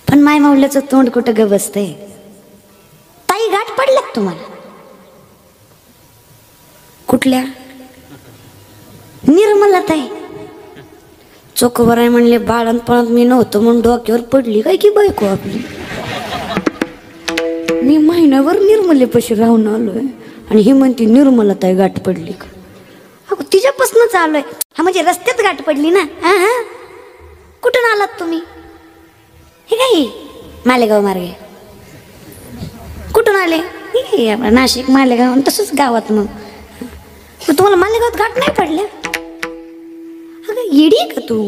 पण माय मावल्याचं तोंड कुठं ग बसतंय? ताई गाठ पडल्यात तुम्हाला? कुठल्या? निर्मला ताई. चोखोबराय म्हणले बाळणपणात मी नव्हतं म्हणून डोक्यावर पडली काय की बायको आपली. मी महिनाभर निर्मलेपाशी राहून आलोय आणि ही म्हणती निर्मला ताई गाठ पडली का? अगं तिच्यापासूनच आलोय. हा म्हणजे रस्त्यात गाठ पडली ना? हा, कुठून आलात तुम्ही? हे काय मालेगाव मार्गे? कुठून आले? हे काय आपलं नाशिक मालेगाव तसंच गावात. मग तुम्हाला मालेगावात गाठ नाही पडल्या? अगं येडी का तू?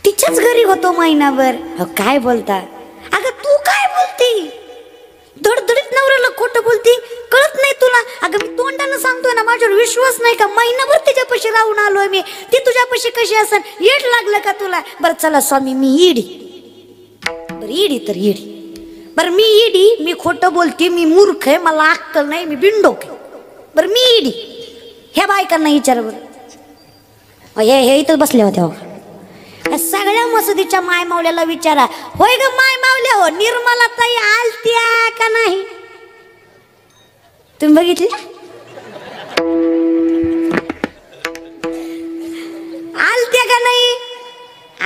तिच्याच घरी होतो महिनाभर. काय बोलता? अगं तू काय बोलती? धडधडीत नवऱ्याला खोटं बोलती, कळत नाही तुला? अगं मी तोंडानं सांगतोय ना, माझ्यावर विश्वास नाही का? महिनाभर तिच्यापाशी राहून आलोय मी, ती तुझ्यापाशी कशी असेल? येड लागलं का तुला? बरं चला स्वामी मी इडी. बरं इडी तर इडी. बरं मी इडी, मी खोटं बोलते, मी मूर्ख आहे, मला अक्कल नाही, मी बिंडोक आहे. बरं मी इडी. ह्या बायकांना विचार बरं. हे इथं बसले होते हो. सगळ्या मसुदीच्या माय मावल्याला विचारा, होय ग माय मावल्या हो, निर्मला ताई आलत्या का नाही? तुम्ही बघितले? आलत्या का नाही?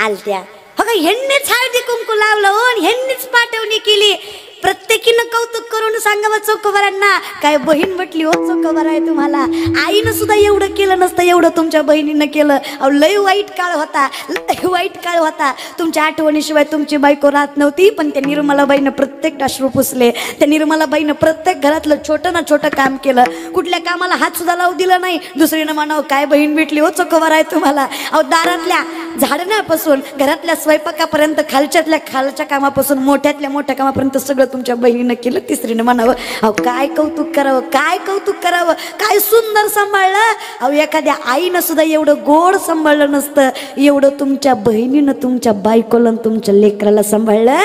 आलत्या. हो का, ह्यांनीच हळदी कुंकू लावलं हो, ह्यांनीच पाठवणी केली. प्रत्येकीनं कौतुक करून सांगावं चोखोबरांना, काय बहीण म्हटली हो चोखोबर आहे तुम्हाला. आईनं सुद्धा एवढं केलं नसतं एवढं तुमच्या बहिणीनं केलं. अहो लय वाईट काळ होता, लय वाईट काळ होता. तुमच्या आठवणीशिवाय तुमची बायको राहत नव्हती. पण त्या निर्मलाबाईनं प्रत्येक अश्रू पुसले. त्या निर्मलाबाईनं प्रत्येक घरातलं छोटं ना छोटं काम केलं. कुठल्या कामाला हात सुद्धा लावू दिला नाही. दुसरीनं म्हणावं काय बहीण भेटली हो चोखोबर आहे तुम्हाला. अहो दारातल्या झाडण्यापासून घरातल्या स्वयंपाकापर्यंत, खालच्या कामापासून मोठ्यातल्या मोठ्या कामापर्यंत सगळं तुमच्या बहिणी बहिणीनं केलं, तिसरीनं म्हणावं अहो काय कौतुक करावं, काय कौतुक करावं, काय सुंदर सांभाळलं. अहो एखाद्या आईनं सुद्धा एवढं गोड सांभाळलं नसतं एवढं तुमच्या बहिणीनं तुमच्या बायकोला तुमच्या लेकराला सांभाळलं.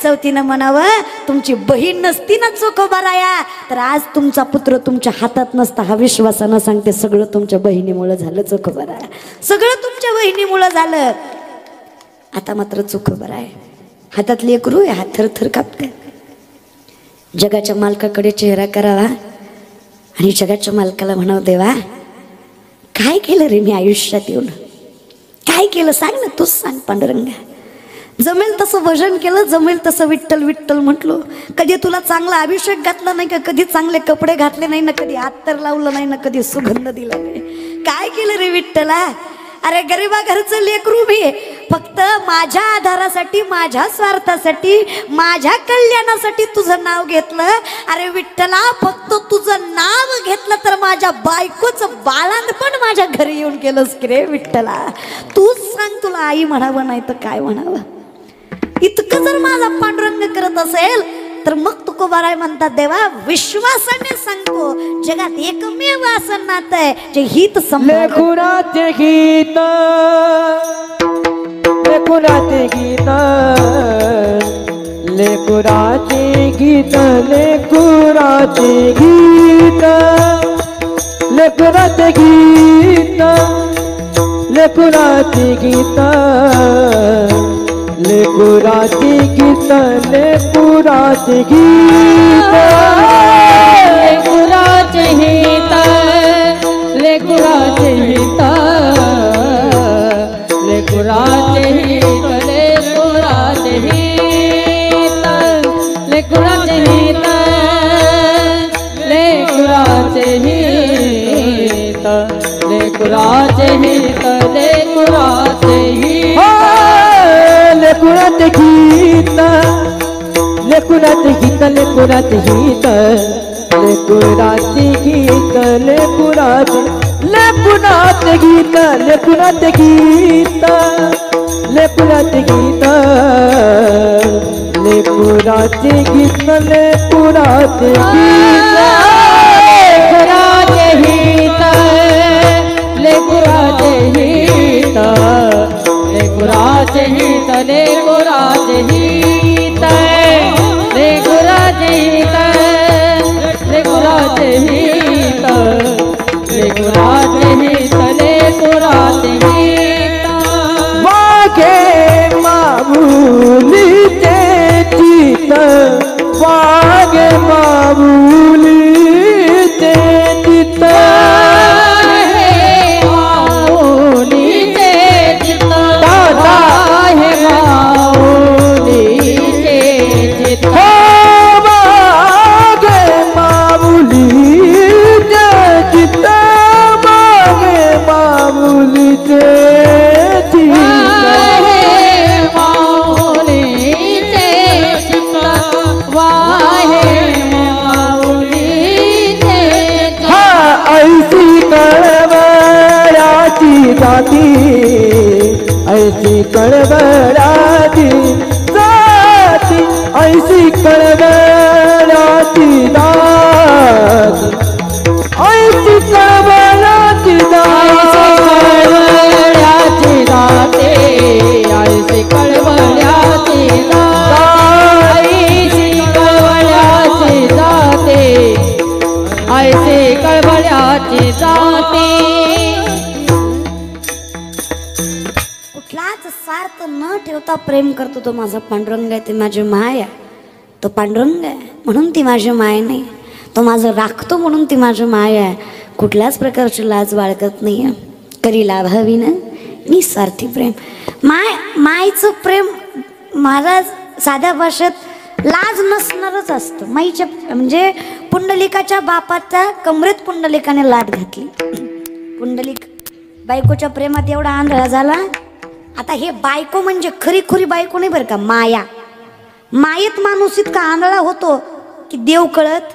चौथीनं म्हणावं तुमची बहीण नसती ना चोखोबाराया तर आज तुमचा पुत्र तुमच्या हातात नसता. हा विश्वासानं सांगते सगळं तुमच्या बहिणीमुळं झालं चोखोबाराया, सगळं तुमच्या बहिणीमुळं झालं. आता मात्र चोखोबारा आहे, हातात लेकरू आहे, हात थरथर कापते. जगाच्या मालकाकडे चेहरा करावा आणि जगाच्या मालकाला म्हणावं देवा काय केलं रे मी आयुष्यात येऊन, काय केलं सांग ना, तूच सांग पांडुरंगा. जमेल तसं भजन केलं, जमेल तसं विठ्ठल विठ्ठल म्हटलो. कधी तुला चांगला अभिषेक घातला नाही का, कधी चांगले कपडे घातले नाही ना, कधी अत्तर लावलं नाही ना, कधी सुगंध दिला नाही. काय केलं रे विठ्ठला. अरे गरीबा घरचं लेकरू मी फक्त माझ्या आधारासाठी, माझ्या स्वार्थासाठी, माझ्या कल्याणासाठी तुझं नाव घेतलं. अरे विठ्ठला फक्त तुझं नाव घेतलं तर माझ्या बायकोचं बाळांपण माझ्या घरी येऊन केलंस की रे विठ्ठला. तूच सांग तुला आई म्हणावं नाही तर काय म्हणावं. इतकं जर माझा पांडुरंग करत असेल तर मग तुकोबाराय म्हणतात देवा विश्वासाने सांगतो जगात एकमेव असं नातं आहे जे हित लेकुराचे गीत, लेकुराचे गीत, लेकुराचे गीत, लेकुराचे गीत, लेकुराचे गीत, लेकुराचे गीत, लेकुराचे गीत, लेकुराचे गीत, लेकुराचे हित, लेकुराचे हित, लेकुराचे हित, लेकुराचे हित, लेकुराचे हित, लेकुराचे हित, लेकुराचे हित, लेकुराचे हित. लेकुराचे गीत, लेकुराचे गीत, लेकुराचे गीत, लेकुराचे गीत, लेकुराचे, लेकुराचे गीत, लेकुराचे गीत, लेकुराचे गीत, लेकुराचे गीत, लेकुराचे गीत, लेकुराचे हित, लेकुराचे हित, लेकुराचे हित, लेकुराचे हित, लेकुराचे हित, लेकुराचे हित, लेकुराचे हित, लेकुराचे हित. वागे माऊलीचे चित, वागे माऊलीचे चित, माऊलीचे चित, वाहे माऊलीचे चित, वागे माऊलीचे चित, वागे माऊलीचे चित, माऊलीचे चित, वाहे माऊलीचे चित. ऐसी कळवळाची जाती, ऐसी कळवळाची जाती, ऐसी कळवळाची जाती, ऐसी कळवळाची कळवळ्याची जाते, ऐसी कळवळ्याची जाते, ऐसी कळवळ्याची जाते, ऐसी कळवळ्याची जाते. कुठलाच स्वार्थ न ठेवता प्रेम करतो तो माझा पांडुरंग आहे. ते माझी माय आहे, तो पांडुरंग आहे म्हणून ती माझी माय नाही. तो माझं राखतो म्हणून ती माझी माय आहे. कुठल्याच प्रकारची लाज बाळगत नाही आहे. करी लाभावीनं निस्वार्थी प्रेम. मायचं प्रेम महाराज साध्या भाषेत लाज नसणारच असतं. माईच्या म्हणजे पुंडलिकाच्या बापाच्या कमरेत पुंडलिकाने लाट घातली. पुंडलिक बायकोच्या प्रेमात एवढा आंधळा झाला. आता हे बायको म्हणजे खरी खुरी बायको नाही बरं का, माया. मायेत माणूस इतका आंधळा होतो की देव कळत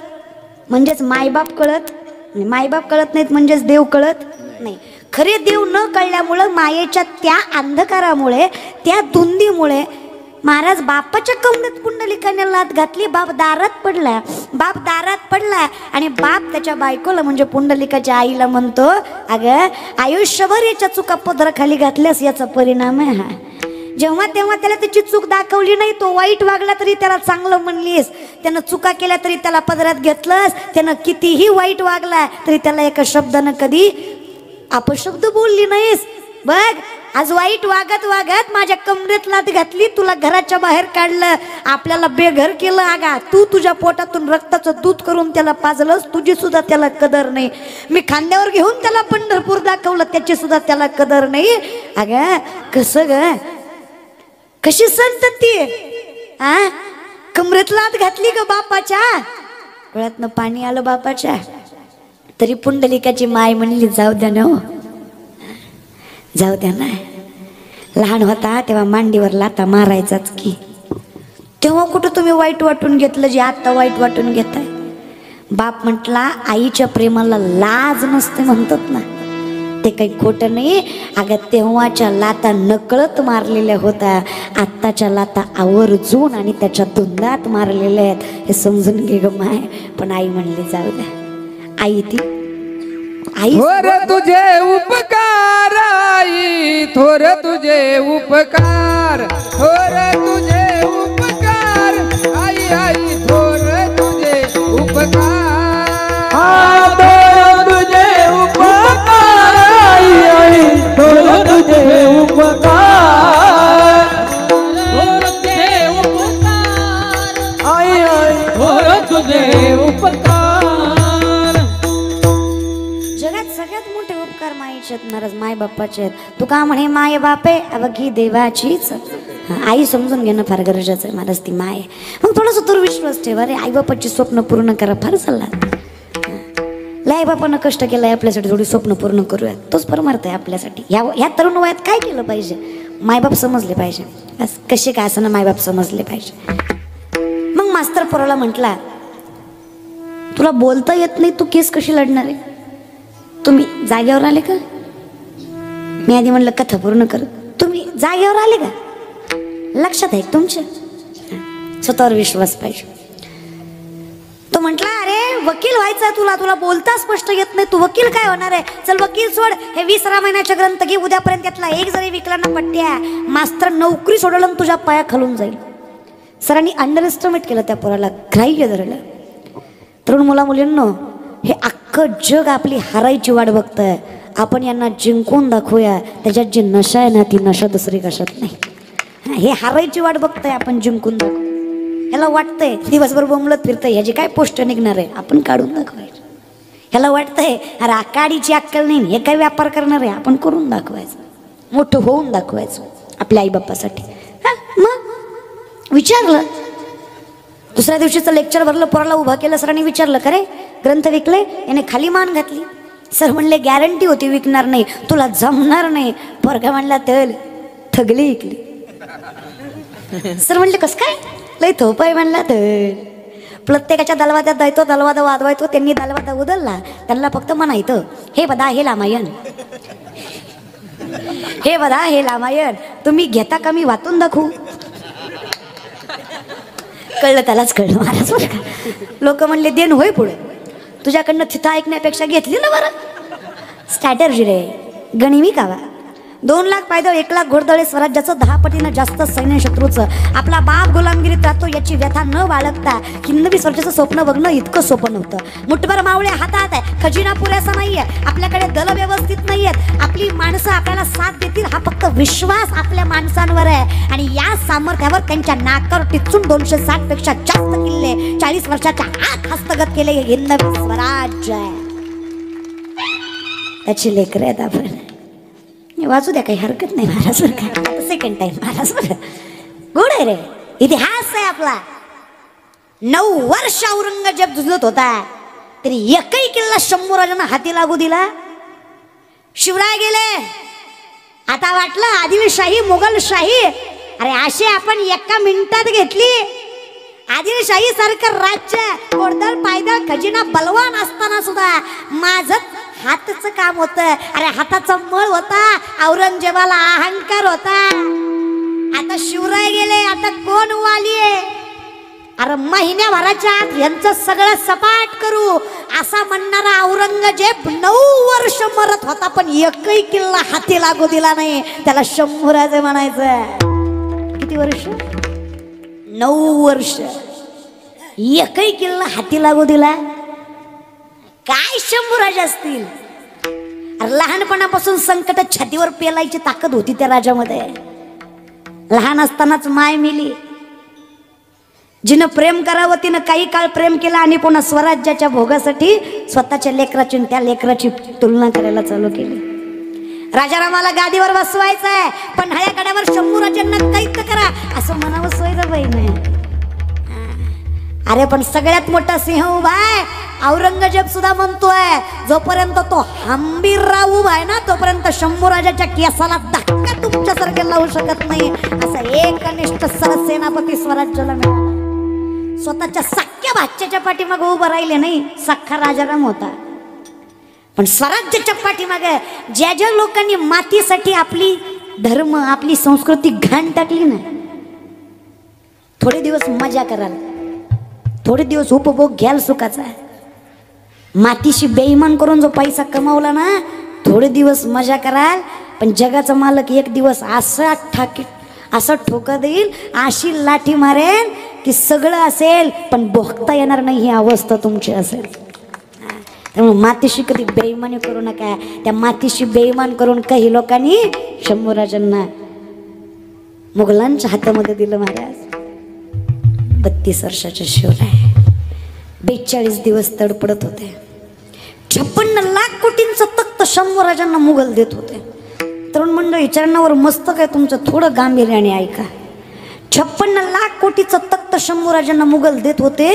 म्हणजेच मायबाप कळत, मायबाप कळत नाहीत म्हणजेच देव कळत नाही. खरे देव न कळल्यामुळं मायेच्या त्या अंधकारामुळे, त्या धुंदीमुळे महाराज बापाच्या कमरेत पुंडलिकाने लात घातली. बाप दारात पडला आणि बाप त्याच्या बायकोला म्हणजे पुंडलिकाच्या आईला म्हणतो, अगं आयुष्यभर याच्या चुका पदराखाली घातल्यास याचा परिणाम आहे हा. जेव्हा तेव्हा त्याला त्याची चूक दाखवली नाही, तो वाईट वागला तरी त्याला चांगलं म्हणलीस, त्यानं चुका केल्या तरी त्याला पदरात घेतलंस, त्यानं कितीही वाईट वागला तरी त्याला एका शब्दानं कधी अपशब्द बोलली नाहीस. बघ आज वाईट वागत वागत माझ्या कमरेत लात घातली, तुला घराच्या बाहेर काढलं, आपल्याला बेघर केलं. अगा तू तुझ्या पोटातून रक्ताचं दूध करून त्याला पाजलंस, तुझी सुद्धा त्याला कदर नाही. मी खांद्यावर घेऊन त्याला पंढरपूर दाखवलं, त्याची सुद्धा त्याला कदर नाही. अगं कसं ग, कशी संतती आ, कमरेत लात घातली ग बापाच्या, डोळ्यातनं पाणी आलं बापाच्या. तरी पुंडलिकाची माय म्हणली जाऊ द्या ना, जाऊ द्या ना. लहान होता तेव्हा मांडीवर लाता मारायचाच की, तेव्हा कुठं तुम्ही वाईट वाटून घेतलं जे आता वाईट वाटून घेताय. बाप म्हटला आईच्या प्रेमाला लाज नसते म्हणतात ना, ते काही खोटं नाही. अगं तेव्हाच्या लाता नकळत मारलेल्या होत्या, आत्ताच्या लाता आवर्जून आणि त्याच्या धुंदात मारलेल्या आहेत, हे समजून घे ग माय. पण आई म्हणली जाऊ द्या. आई ती आई थोर तुझे उपकार आई, थोर तुझे उपकार, थोर तुझे उपकार आई आई, थोर तुझे उपकार. थोर तुझे उपकार आई आई, थोर तुझे उपकार, थोर तुझे उपकार आई आई, थोर तुझे उपकार. जगात सगळ्यात मोठे उपकार माईचे आहेत महाराज, माय बाप्पाचे आहेत. तू का म्हणे माय बापे अवघी देवाचीच. आई समजून घेणं फार गरजेचं आहे महाराज, ती माय. मग थोडासा तर विश्वास ठेवा रे, आई बापाची स्वप्न पूर्ण करा, फार चालला. लय आई बापानं कष्ट केलंय आपल्यासाठी, थोडी स्वप्न पूर्ण करूयात, तोच परमार्थ आहे आपल्यासाठी. ह्या तरुण वयात काय केलं पाहिजे, मायबाप समजले पाहिजे. कसे काय असं ना मायबाप समजले पाहिजे. मग मास्तर पोराला म्हटला तुला बोलता येत नाही, तू केस कशी लढणार आहे, तुम्ही जागेवर आले का. मी आधी म्हणलं कथा पूर्ण कर, तुम्ही जागेवर आले का, लक्षात आहे तुमच्या, स्वतःवर विश्वास पाहिजे. तो म्हटला अरे वकील व्हायचा तुला, तुला बोलता स्पष्ट येत नाही, तू वकील काय होणार आहे, चल वकील सोड, हे 20 रामायणाचे ग्रंथ घे, उद्यापर्यंत यातला एक जरी विकला ना पट्ट्या, मास्तर नोकरी सोडलं आणि तुझ्या पाया खालून जाईल. सरांनी अंडर एस्टिमेट केलं त्या पोराला, ग्राह्य धरलं. तरुण मुला मुलींनो, हे अख्खं जग आपली हारायची वाट बघतंय, आपण यांना जिंकून दाखवूया. त्याच्यात जी नशा आहे ना ती नशा दुसरी कशात नाही. हे हारायची वाट बघतंय, आपण जिंकून दाखवू. ह्याला वाटतंय दिवसभर बोंबलत फिरतंय, ह्याची काय पोस्ट निघणार आहे, आपण काढून दाखवायचं. ह्याला वाटतंय अरे आकाडीची अक्कल नाही, हे काय व्यापार करणार आहे, आपण करून दाखवायचं, मोठं होऊन दाखवायचं आपल्या आईबापासाठी. मग विचारलं, दुसऱ्या दिवशीचं लेक्चर भरलं, पोराला उभा केलं, सरांनी विचारलं का रे ग्रंथ विकले, याने खाली मान घातली. सर म्हणले गॅरंटी होती विकणार नाही, तुला जमणार नाही. पोरगा म्हणला तर ठगली विकली. सर म्हणले कस काय, लय थोपाय म्हणला तर. प्रत्येकाच्या दलवाद्यात जायतो, दलवादा वाजवायचो, त्यांनी दलवादा उदलला, त्यांना फक्त म्हणायचं हे बदा हे रामायण, हे बदा हे रामायण, तुम्ही घेता का मी वाचून दाखवू. कळलं त्यालाच कळलं महाराज बरं का. लोक म्हणले देन होय पुढे, तुझ्याकडनं तिथं ऐकण्यापेक्षा घेतली ना बरं. स्ट्रॅटर्जी रे, गणिमी कावा. 2 लाख पायदळ 1 लाख घोडदळे स्वराज्याचं 10 पटीनं जास्त सैन्य शत्रूचं. आपला बाप गुलामगिरीत राहतो याची व्यथा न बाळगता हिंदवी स्वराज्याचं स्वप्न बघणं इतकं सोपं नव्हतं. मुठभर मावळे हातात आहे, खजिना पुरेसा नाहीये, आपल्याकडे दल व्यवस्थित नाहीयेत, आपली माणसं आपल्याला साथ देतील हा फक्त विश्वास आपल्या माणसांवर आहे. आणि या सामर्थ्यावर त्यांच्या नाकावर टिचून 260 पेक्षा जास्त किल्ले 40 वर्षाच्या आत हस्तगत केले. हे हिंदवी स्वराज्य आहे, त्याची लेकरं आहेत आपण. वाचू द्या, काही हरकत नाही महाराज. सेकंड टाइम महाराज गोड आहे रे, इतिहास आहे आपला. 9 वर्ष औरंगजेब झुजत होता, तरी एकही किल्ला शंभूराजांना हाती लागू दिला. शिवराय गेले, आता वाटलं आदिलशाही मुघलशाही, अरे असे आपण एका मिनिटात घेतली. आदिलशाही सारखं राज्य घोडदळ पायदळ खजिना बलवान असताना सुद्धा माझं हातचं काम होतं. अरे हाताचा मळ होता, औरंगजेबाला अहंकार होता. आता शिवराय गेले, आता कोण वाली आहे? अरे महिन्याभराच्या आत यांचं सगळं सपाट करू असा म्हणणारा औरंगजेब 9 वर्ष मरत होता, पण एकही किल्ला हाती लागू दिला नाही. त्याला शंभूराजे म्हणायचं. किती वर्ष? 9 वर्ष. एकही किल्ला हाती लागू दिला. काय शंभूराजे असतील. अरे लहानपणापासून संकट छातीवर पेलायची ताकद होती त्या राजामध्ये. लहान असतानाच माय मिली. जिनं प्रेम करावं तिनं काही काळ प्रेम केला आणि पुन्हा स्वराज्याच्या भोगासाठी स्वतःच्या लेकराची त्या लेकराची तुलना करायला चालू केली. राजारामाला गादीवर बसवायचं आहे, पण ह्या गडावर शंभूराजांना कैद करा असं म्हणावं सोयीबाई नाही. अरे पण सगळ्यात मोठा सिंह उभा आहे. औरंगजेब सुद्धा म्हणतोय जोपर्यंत तो हंबीरराव उभा आहे ना तोपर्यंत शंभूराजाच्या केसाला धक्का तुमच्यासारखे लावू शकत नाही. असा एकनिष्ठ सरसेनापती स्वराज्याला मिळाला. स्वतःच्या सख्या भाच्याच्या पाठीमागे उभं राहिले नाही. सख्खा राजाराम होता, पण स्वराज्याच्या पाठीमागे ज्या ज्या लोकांनी मातीसाठी आपली धर्म आपली संस्कृती घाण टाकली ना, थोडे दिवस मजा कराल, थोडे दिवस उपभोग घ्याल सुखाचा. मातीशी बेईमान करून जो पैसा कमावला ना थोडे दिवस मजा कराल, पण जगाचा मालक एक दिवस असं ठोका देईल, अशी लाठी मारेल की सगळं असेल पण भोगता येणार नाही ही अवस्था तुमची असेल. त्यामुळे मातीशी कधी बेईमानी करू नका. त्या मातीशी बेईमान करून काही लोकांनी शंभूराजांना मुघलांच्या हातामध्ये दिलं. महाराज 32 वर्षाचे शिवराय 42 दिवस तडपडत होते. 56 लाख कोटींचं तख्त शंभूराजांना मुघल देत होते. तरुण मंडळी चरणावर मस्तक आहे तुमचं, थोडं गांभीर्याने ऐका. 56 लाख कोटीचं तख्त शंभूराजांना मुघल देत होते.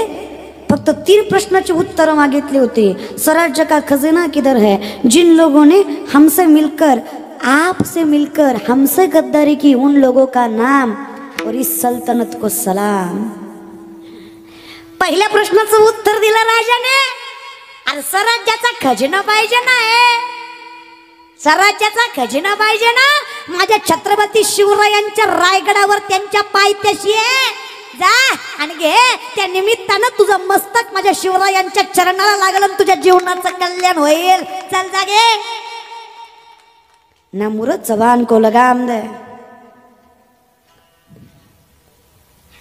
फक्त 3 प्रश्नाची उत्तरं मागितली होती. स्वराज्य का खजाना किधर है? जिन लोगों ने हमसे मिलकर आपसे मिलकर हमसे गद्दारी की उन लोगों का नाम और इस सल्तनत को सलाम. पहिल्या प्रश्नाचं उत्तर दिलं राजाने. अरे स्वराज्याचा खजिना पाहिजे ना, स्वराज्याचा खजिना पाहिजे ना. माझ्या छत्रपती शिवरायांच्या रायगडावर त्यांच्या पायथ्याशी आहे, जा आणि घे. त्या निमित्तानं तुझं मस्तक माझ्या शिवरायांच्या चरणाला लागलं आणि तुझ्या जीवनाचं कल्याण होईल. चल जा घे. ना मुरत जबान को लगाम दे.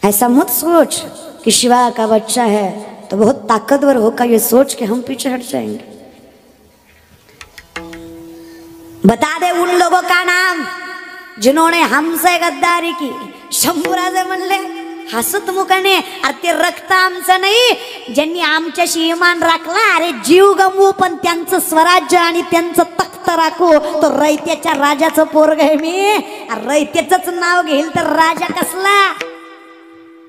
ऐसा मत सोच कि शिवा का बच्चा है तो बहुत ताकतवर होगा, ये सोच के हम पीछे हट जाएंगे. बता दे उन लोगों का नाम जिन्होंने हमसे गद्दारी की. शंभूराजे म्हणले हसत मुखाने, अरे ते रक्त आमचं नाही, ज्यांनी आमच्याशी इमान राखला. अरे जीव गमवू पण त्यांचं स्वराज्य आणि त्यांचं तख्त राखू. तो रयत्याच्या राजाचं पोरग आहे मी. रयत्याचंच नाव घेईल तर राजा कसला.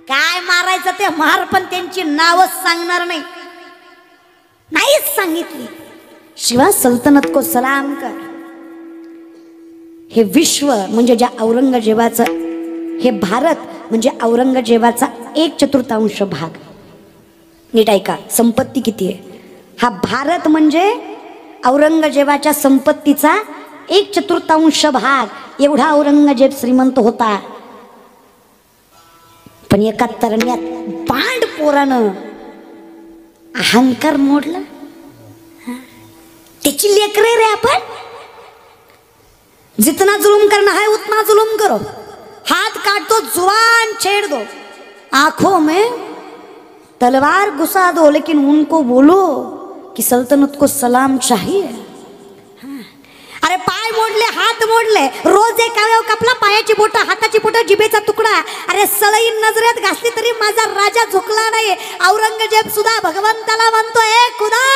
काय मारायचं ते मार, पण त्यांची नावच सांगणार नाही. नाहीच सांगितली. शिवा सल्तनत को सलाम कर. हे विश्व म्हणजे ज्या औरंगजेबाचं, हे भारत म्हणजे औरंगजेबाचा 1/4 भाग. नीट ऐका, संपत्ती किती आहे. हा भारत म्हणजे औरंगजेबाच्या संपत्तीचा 1/4 भाग. एवढा औरंगजेब श्रीमंत होता. पण एका तरण्यात पांड पोरानं अहंकार मोडला. त्याची लेकरे रे आपण. जितना जुलूम करना है उतना जुलूम करो. हाथ काट दो, जुबान छेड़ दो, आंखों में तलवार घुसा दो, लेकिन उनको बोलो कि सल्तनत को सलाम चाहिए. अरे पाय मोडले, हात मोडले, रोज एक अवयव कापला, पायाची बोटं, हाताची बोटं, जिभेचा तुकडा. अरे सळई नजरेत घासली तरी माझा राजा झुकला नाही. औरंगजेब सुद्धा भगवंताला म्हणतो, ए खुदा,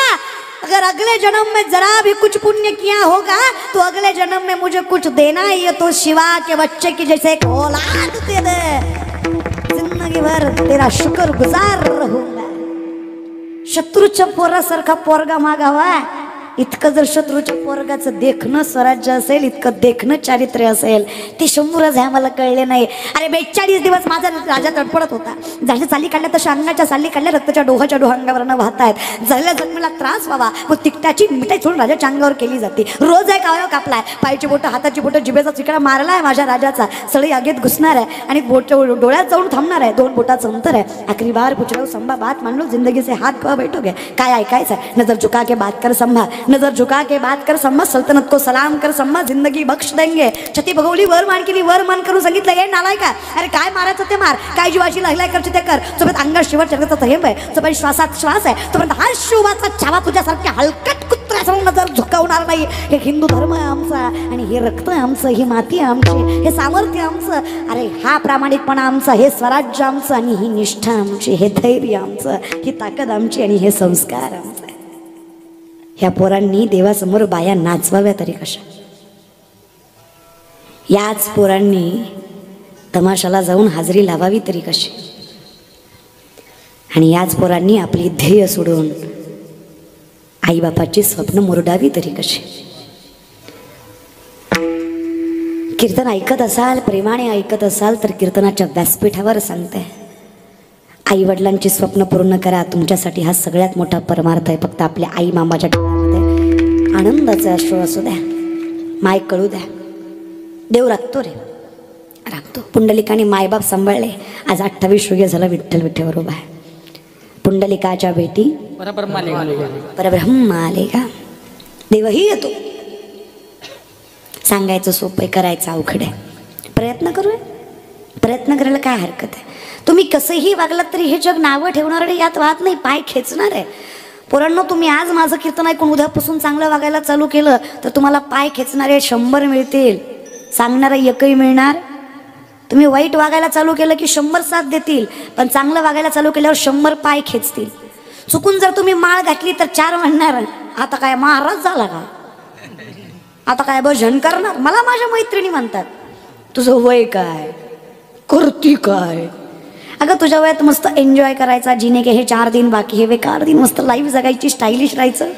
अगर अगले जन्म में जरा भी कुछ पुण्य किया होगा तो अगले जन्म में मुझे कुछ देना ही है. तो शिवा के बच्चे की जैसे एक औलाद दे दे, जिंदगी भर तेरा शुक्रगुजार रहूंगा. शत्रूच्या पोरासारखा पोरगा मागावा इतकं जर शत्रूच्या पोरगाचं देखणं स्वराज्य असेल, इतकं देखणं चारित्र्य असेल, ते शंभरच आहे मला कळले नाही. अरे 42 दिवस माझा राजा तडपडत होता. झाल्या चाली काढल्या तशा अंगाच्या साली काढल्या, रक्ताच्या डोहाच्या डोहांगावरनं वाहत आहेत. झालेल्या जखमेला त्रास व्हावा मग तिकटाची मिठाई सोडून राजाच्या अंगावर केली जाते. रोज आहे कावळा कापलाय, पायची बोटं हाताची बोटं जिभेचा चिकडा मारलाय माझ्या राजाचा. सळी आगीत घुसणार आहे आणि बोट डोळ्यात जाऊन थांबणार आहे. 2 बोटाचं अंतर आहे. आखरी बार पुछलो संभा बात मान लो, जिंदगी से हाथ कवा बैठोगे. काय ऐकायचं आहे? नजर झुका के बात कर संभा, नजर झुका के बात कर संभा, सल्तनत को सलाम कर संभा, जिंदगी बख्श देंगे. छती भगवली वर मान केली, वर मान करून सांगितलं हे नालाय का. अरे काय मारायचं ते मार, काय जीवाची लहलाय करते ते कर. सोबत अंगात शिवट चढण्याचा थेंब आहे, सोबत श्वासात श्वास आहे, सोबत हा शिवाचा छावा तुझ्यासारख्या हलकट कुत्र्यासमोर नजर झुकवणार नाही. हे हिंदू धर्म आहे आमचा, आणि हे रक्त आमचं, ही माती आमची, हे सामर्थ्य आमचं. अरे हा प्रामाणिकपणा आमचा, हे स्वराज्य आमचं, आणि ही निष्ठा आमची, हे धैर्य आमचं, ही ताकद आमची, आणि हे संस्कार आमचे. ह्या पोरांनी देवासमोर बाया नाचवाव्या तरी कशा. याच पोरांनी तमाशाला जाऊन हाजरी लावावी तरी कशी. आणि याच पोरांनी आपली ध्येय सोडून आईबापाची स्वप्न मुरडावी तरी कशी. कीर्तन ऐकत असाल, प्रेमाने ऐकत असाल तर कीर्तनाच्या व्यासपीठावर सांगते, आई वडिलांची स्वप्न पूर्ण करा. तुमच्यासाठी हा सगळ्यात मोठा परमार्थ आहे. फक्त आपल्या आई मामाच्या डोळ्यामध्ये आनंदाचे अश्रू असू द्या, माय कळू द्या. देव राखतो रे, राखतो. पुंडलिकाने मायबाप सांभाळले. आज 28 युगे झालं विठ्ठल विठ्ठल उभा आहे. पुंडलिकाच्या भेटी परब्रह्म आलेगा. देवही येतो. सांगायचं सोपं, करायचं अवघड आहे. प्रयत्न करूया, प्रयत्न करायला काय हरकत आहे. तुम्ही कसंही वागलात तरी हे जग नावं ठेवणार आहे यात वाद नाही, पाय खेचणार आहे. पोरांनो, तुम्ही आज माझं कीर्तन ऐकून उद्यापासून चांगलं वागायला चालू केलं तर तुम्हाला पाय खेचणारे 100 मिळतील, सांगणारा एकही मिळणार. तुम्ही वाईट वागायला चालू केलं की 100 साथ देतील, पण चांगलं वागायला चालू केल्यावर 100 पाय खेचतील. चुकून जर तुम्ही माळ घातली तर 4 म्हणणार आता काय महाराज झाला का, आता काय भजन करणार. मला माझ्या मैत्रिणी म्हणतात तुझं वय काय, करती काय. अगं तुझ्या वयात मस्त एन्जॉय करायचा, जीने के हे 4 दिन बाकी हे 4 दिन मस्त लाईफ जगायची, स्टायलिश राहायचं,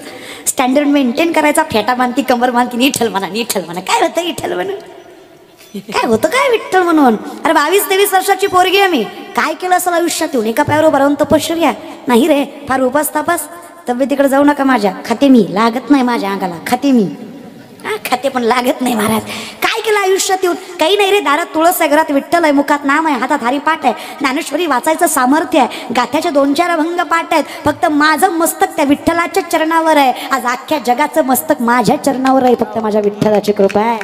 स्टँडर्ड मेंटेन करायचा. फेटा बांधती, कमर बांधती, विठ्ठल म्हणा काय होतं विठ्ठल म्हणून, काय होतं काय विठ्ठल म्हणून. अरे 22-23 वर्षाची पोरगी आहे मी, काय केलं असेल आयुष्यात येऊन. एका पायावर उभं राहून तपश्चर्या नाही रे, फार उपास तापास. तब्येतीकडे जाऊ नका माझ्या, खाते मी, लागत नाही माझ्या अंगाला, खाते मी, खाते पण लागत नाही महाराज. काय केलं आयुष्यात येऊन, काही नाही रे. दारात तुळस आहे, घरात विठ्ठल आहे, मुखात नाम आहे, हातात हरिपाठ आहे, ज्ञानेश्वरी वाचायचं सामर्थ्य आहे, गाथ्याचे 2-4 अभंग पाठ आहेत. फक्त माझं मस्तक त्या विठ्ठलाच्या चरणावर आहे. आज अख्ख्या जगाचं मस्तक माझ्या चरणावर आहे, फक्त माझ्या विठ्ठलाची कृपा आहे.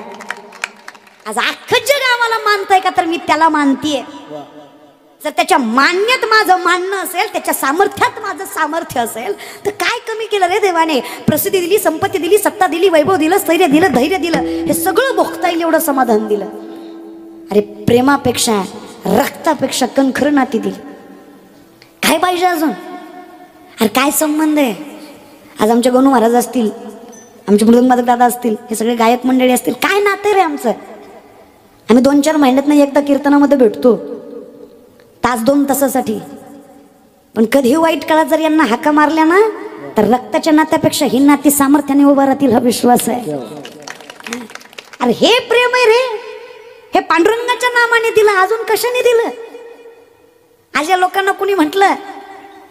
आज अख्खं जग आम्हाला मानतंय का तर मी त्याला मानतीये. जर त्याच्या मान्यत माझं मानणं असेल, त्याच्या सामर्थ्यात माझं सामर्थ्य असेल तर काय कमी केलं रे देवाने. प्रसिद्धी दिली, संपत्ती दिली, सत्ता दिली, वैभव दिलं, स्थैर्य दिलं, धैर्य दिलं, हे सगळं भोगता येईल एवढं समाधान दिलं. अरे प्रेमापेक्षा, रक्तापेक्षा कंखर नाती दिली. काय पाहिजे अजून. अरे काय संबंध आहे. आज आमचे गणू महाराज असतील, आमचे मृदंगवादक दादा असतील, हे सगळे गायक मंडळी असतील, काय नाते रे आमचं. आम्ही 2-4 महिन्यात एकदा कीर्तनामध्ये भेटतो, 1-2 तासासाठी. पण कधी वाईट काळात जर यांना हाका मारल्या ना तर रक्ताच्या नात्यापेक्षा ही नाती सामर्थ्याने उभा राहतील, हा विश्वास आहे. अरे हे प्रेम आहे रे, हे पांडुरंगाच्या नामाने दिलं, अजून कशाने दिलं. आज या लोकांना कुणी म्हटलं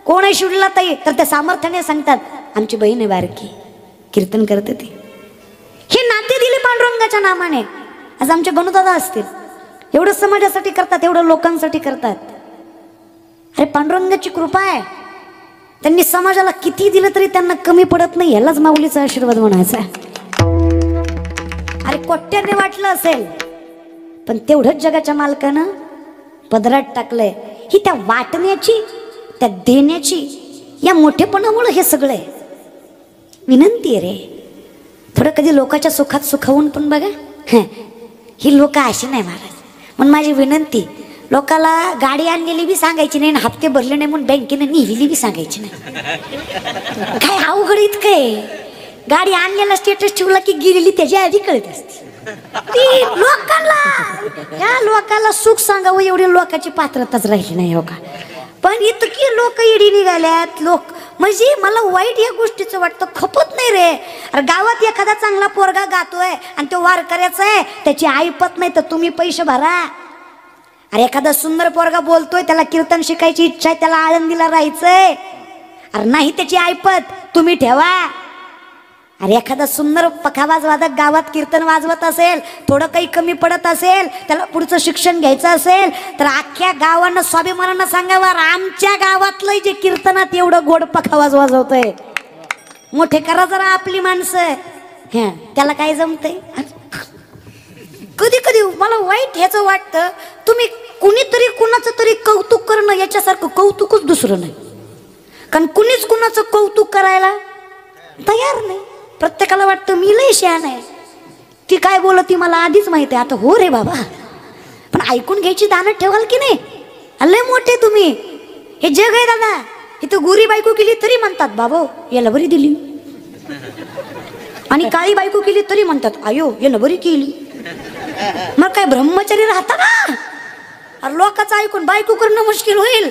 कोण आहे शिवलीला ताई तर त्या सामर्थ्याने सांगतात आमची बहीण आहे बारकी, कीर्तन करते ती. हे नाते दिले पांडुरंगाच्या नामाने. आज आमचे गणुदादा असतील, एवढं समाजासाठी करतात, एवढं लोकांसाठी करतात. अरे पांडुरंगाची कृपा आहे, त्यांनी समाजाला किती दिलं तरी त्यांना कमी पडत नाही, यालाच माऊलीचा आशीर्वाद म्हणायचा. अरे कोट्याने वाटलं असेल पण तेवढंच जगाच्या मालकानं पदरात टाकलंय. ही त्या वाटण्याची, त्या देण्याची, या मोठेपणामुळे हे सगळं आहे. विनंती आहे रे, थोडं कधी लोकांच्या सुखात सुखावून पण बघा. ही लोक अशी नाही महाराज. म्हणून माझी विनंती, लोकाला गाडी आणलेली बी सांगायची नाही, हप्ते भरले नाही म्हणून बँकेने नेलेली बी सांगायची नाही. काय अवघड इतकं आहे. गाडी आणलेला स्टेटस ठेवला की गेलेली त्याच्या आधी कळत असते. या लोकाला सुख सांगावं एवढी लोकांची पात्रताच राहिली नाही हो का. पण इतकी लोक इडी निघाल्यात. लोक म्हणजे मला वाईट या गोष्टीचं वाटतं, खपत नाही नाही रे. अरे गावात एखादा चांगला पोरगा गातोय आणि तो वारकऱ्याचा आहे, त्याची ऐपत नाही तर तुम्ही पैसे भरा. अरे एखादा सुंदर पोरगा बोलतोय, त्याला कीर्तन शिकायची इच्छा आहे, त्याला आळंदीला राहायचंय, अरे नाही त्याची ऐपत तुम्ही ठेवा. अरे एखादा सुंदर पखावाज वादक गावात कीर्तन वाजवत असेल, थोडं काही कमी पडत असेल, त्याला पुढचं शिक्षण घ्यायचं असेल तर अख्ख्या गावानं स्वाभिमानानं सांगावं, आमच्या गावातलं जे कीर्तनात एवढं गोड पखावाज वाजवतंय. मोठे करा जरा आपली माणसं. हा त्याला काय जमतंय. कधी कधी मला वाईट ह्याचं वाटतं, तुम्ही कुणीतरी कुणाचं तरी कौतुक करणं याच्यासारखं कौतुकच दुसरं नाही. कारण कुणीच कुणाचं कौतुक करायला तयार नाही. प्रत्येकाला वाटतं मी लय शहाण आहे, ती काय बोलत ती मला आधीच माहिती आहे. आता हो रे बाबा, पण ऐकून घ्यायची दानत ठेवाल की नाही. लय मोठे तुम्ही, हे जग आहे दादा. इथं गोरी बायको केली तरी म्हणतात बाबो याला बरी दिली, आणि काळी बायको केली तरी म्हणतात आयो याला बरी केली. मग काय ब्रह्मचारी राहता ना. अरे लोकांचं ऐकून बायको करणं मुश्किल होईल,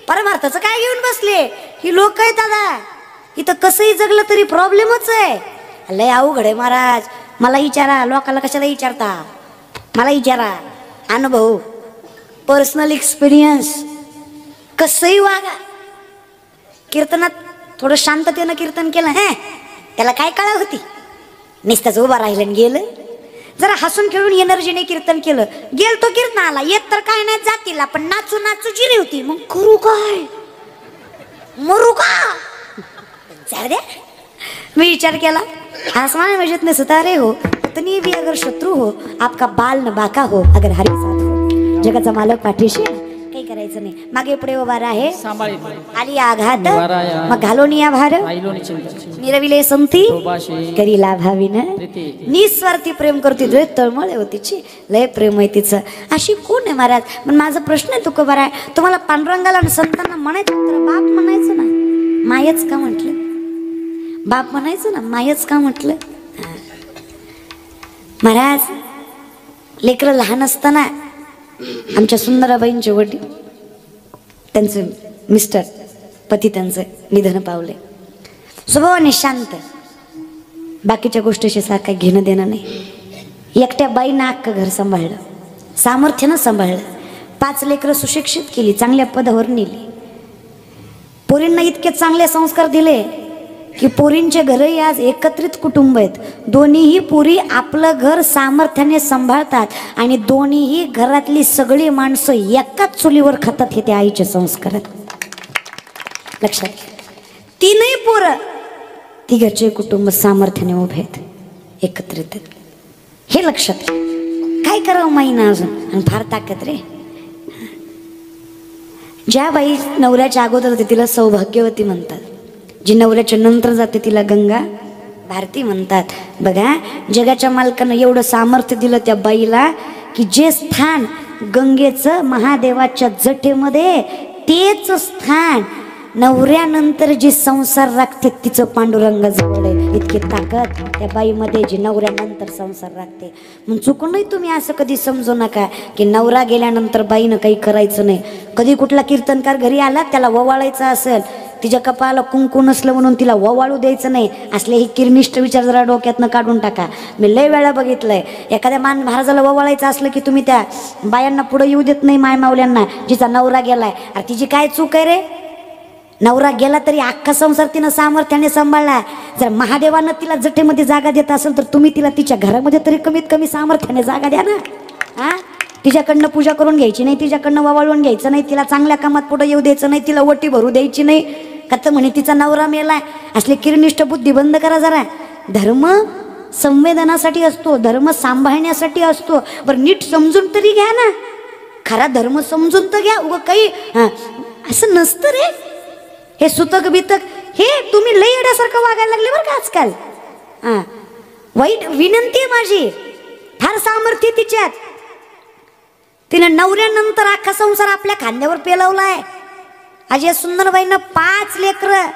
परमार्थाचं काय घेऊन बसले ही लोक आहेत दादा. इथं कसंही जगलं तरी प्रॉब्लेमच आहे. लय अवघड आहे महाराज. मला विचारा, लोकांना कशाला विचारता, मला विचारा. अनुभव, पर्सनल एक्सपिरियन्स. कसंही वागा. कीर्तनात थोडं शांततेनं कीर्तन केलं, हे त्याला काय कळा होती, नुसतंच उभा राहिलं आणि गेलं. जरा हसून खेळून एनर्जीने कीर्तन केलं, गेल तो कीर्तनाला. येत तर काय नाही जातीला, पण नाचू नाचू जिरी होती. मग करू काय, मरू का. द्या मी विचार केला, आसमान में जितने सितारे हो उतनी भी अगर शत्रु हो, आपका बाल न बाका हो, अगर हरी साथ हो. जगाचा मालक पाठीशी, काही करायचं नाही. मागे पुढे उभा आहे, आली आघात मग घालोनिया भार, मिरविले संती करी लाभाविन. निस्वार्थी प्रेम करते तुझे तळमळ होतीची, लय प्रेम आहे तिचं. अशी कोण आहे महाराज. पण माझा प्रश्न आहे तुकोबार आहे, तुम्हाला पांडुरंगाला आणि संतांना म्हणायचं तर बाप म्हणायचं ना, मायच का म्हटलं. बाप म्हणायचं ना, मायच का म्हटलं. महाराज लेकरं लहान असताना आमच्या सुंदराबाईंचे वडील, त्यांचं मिस्टर पती त्यांचं निधन पावले. स्वभावाने शांत, बाकीच्या गोष्टीशी सारखं घेणं देणं नाही. एकट्या बाईनं अख्खं घर सांभाळलं, सामर्थ्यानं सांभाळलं. 5 लेकरं सुशिक्षित केली, चांगल्या पदावर नेली. पोरींना इतके चांगले संस्कार दिले की पोरींचे घरही आज एकत्रित कुटुंब आहेत. दोन्हीही पोरी आपलं घर सामर्थ्याने सांभाळतात आणि दोन्हीही घरातली सगळी माणसं एकाच चुलीवर खातात. हे त्या आईचे संस्कार आहेत, लक्षात घ्या. 3ही पोरं, तिघांचे कुटुंब सामर्थ्याने उभे आहेत, एकत्रित आहेत. हे लक्षात घ्या. काय करावं माईना अजून, आणि फार ताकद रे. ज्या बाई नवऱ्याच्या अगोदर होते तिला सौभाग्यवती म्हणतात, जी नवऱ्याच्या नंतर जाते तिला गंगा भारती म्हणतात. बघा, जगाच्या मालकानं एवढं सामर्थ्य दिलं त्या बाईला की जे स्थान गंगेचं महादेवाच्या जटेमध्ये, तेच स्थान नवऱ्यानंतर जी संसार राखते तिचं पांडुरंगाजवळ आहे. इतकी ताकद त्या बाईमध्ये जी नवऱ्यानंतर संसार राखते. मग चुकूनही तुम्ही असं कधी समजू नका की नवरा गेल्यानंतर बाईनं काही करायचं नाही. कधी कुठला कीर्तनकार घरी आला, त्याला ववाळायचं असेल, तिच्या कपाळाला कुंकू नसलं म्हणून तिला ववाळू द्यायचं नाही. असले ही किरमिष्ट विचार जरा डोक्यातनं काढून टाका. मी लय वेळा बघितलंय, एखाद्या महाराजाला ववाळायचं असलं की तुम्ही त्या बायांना पुढे येऊ देत नाही, माय मावल्यांना, जिचा नवरा गेलाय. अरे तिची काय चूक आहे रे. नवरा गेला तरी अख्खा संसार तिनं सामर्थ्याने सांभाळला. जर महादेवानं तिला जटेमध्ये जागा देत असेल तर तुम्ही तिला तिच्या घरामध्ये तरी कमीत कमी सामर्थ्याने जागा द्या ना. हा, तिच्याकडनं पूजा करून घ्यायची नाही, तिच्याकडनं ववाळून घ्यायचं नाही, तिला चांगल्या कामात पुढे येऊ द्यायचं नाही, तिला ओटी भरू द्यायची नाही. का तर म्हणे तिचा नवरा मेलाय. असले किरनिष्ठ बुद्धी बंद करा जरा. धर्म संवेदनासाठी असतो, धर्म सांभाळण्यासाठी असतो. बरं नीट समजून तरी घ्या ना, खरा धर्म समजून तर घ्या. उगं काही असं नसतं रे. हे सुतक बितक हे तुम्ही लई येड्यासारखं वागायला लागले बरं का आजकाल. वाईट विनंती आहे माझी, फार सामर्थ्य तिच्यात. तिनं नवऱ्यानंतर अख्खा संसार आपल्या खांद्यावर पेलवलाय. आज या सुंदरबाईनं 5 लेकरं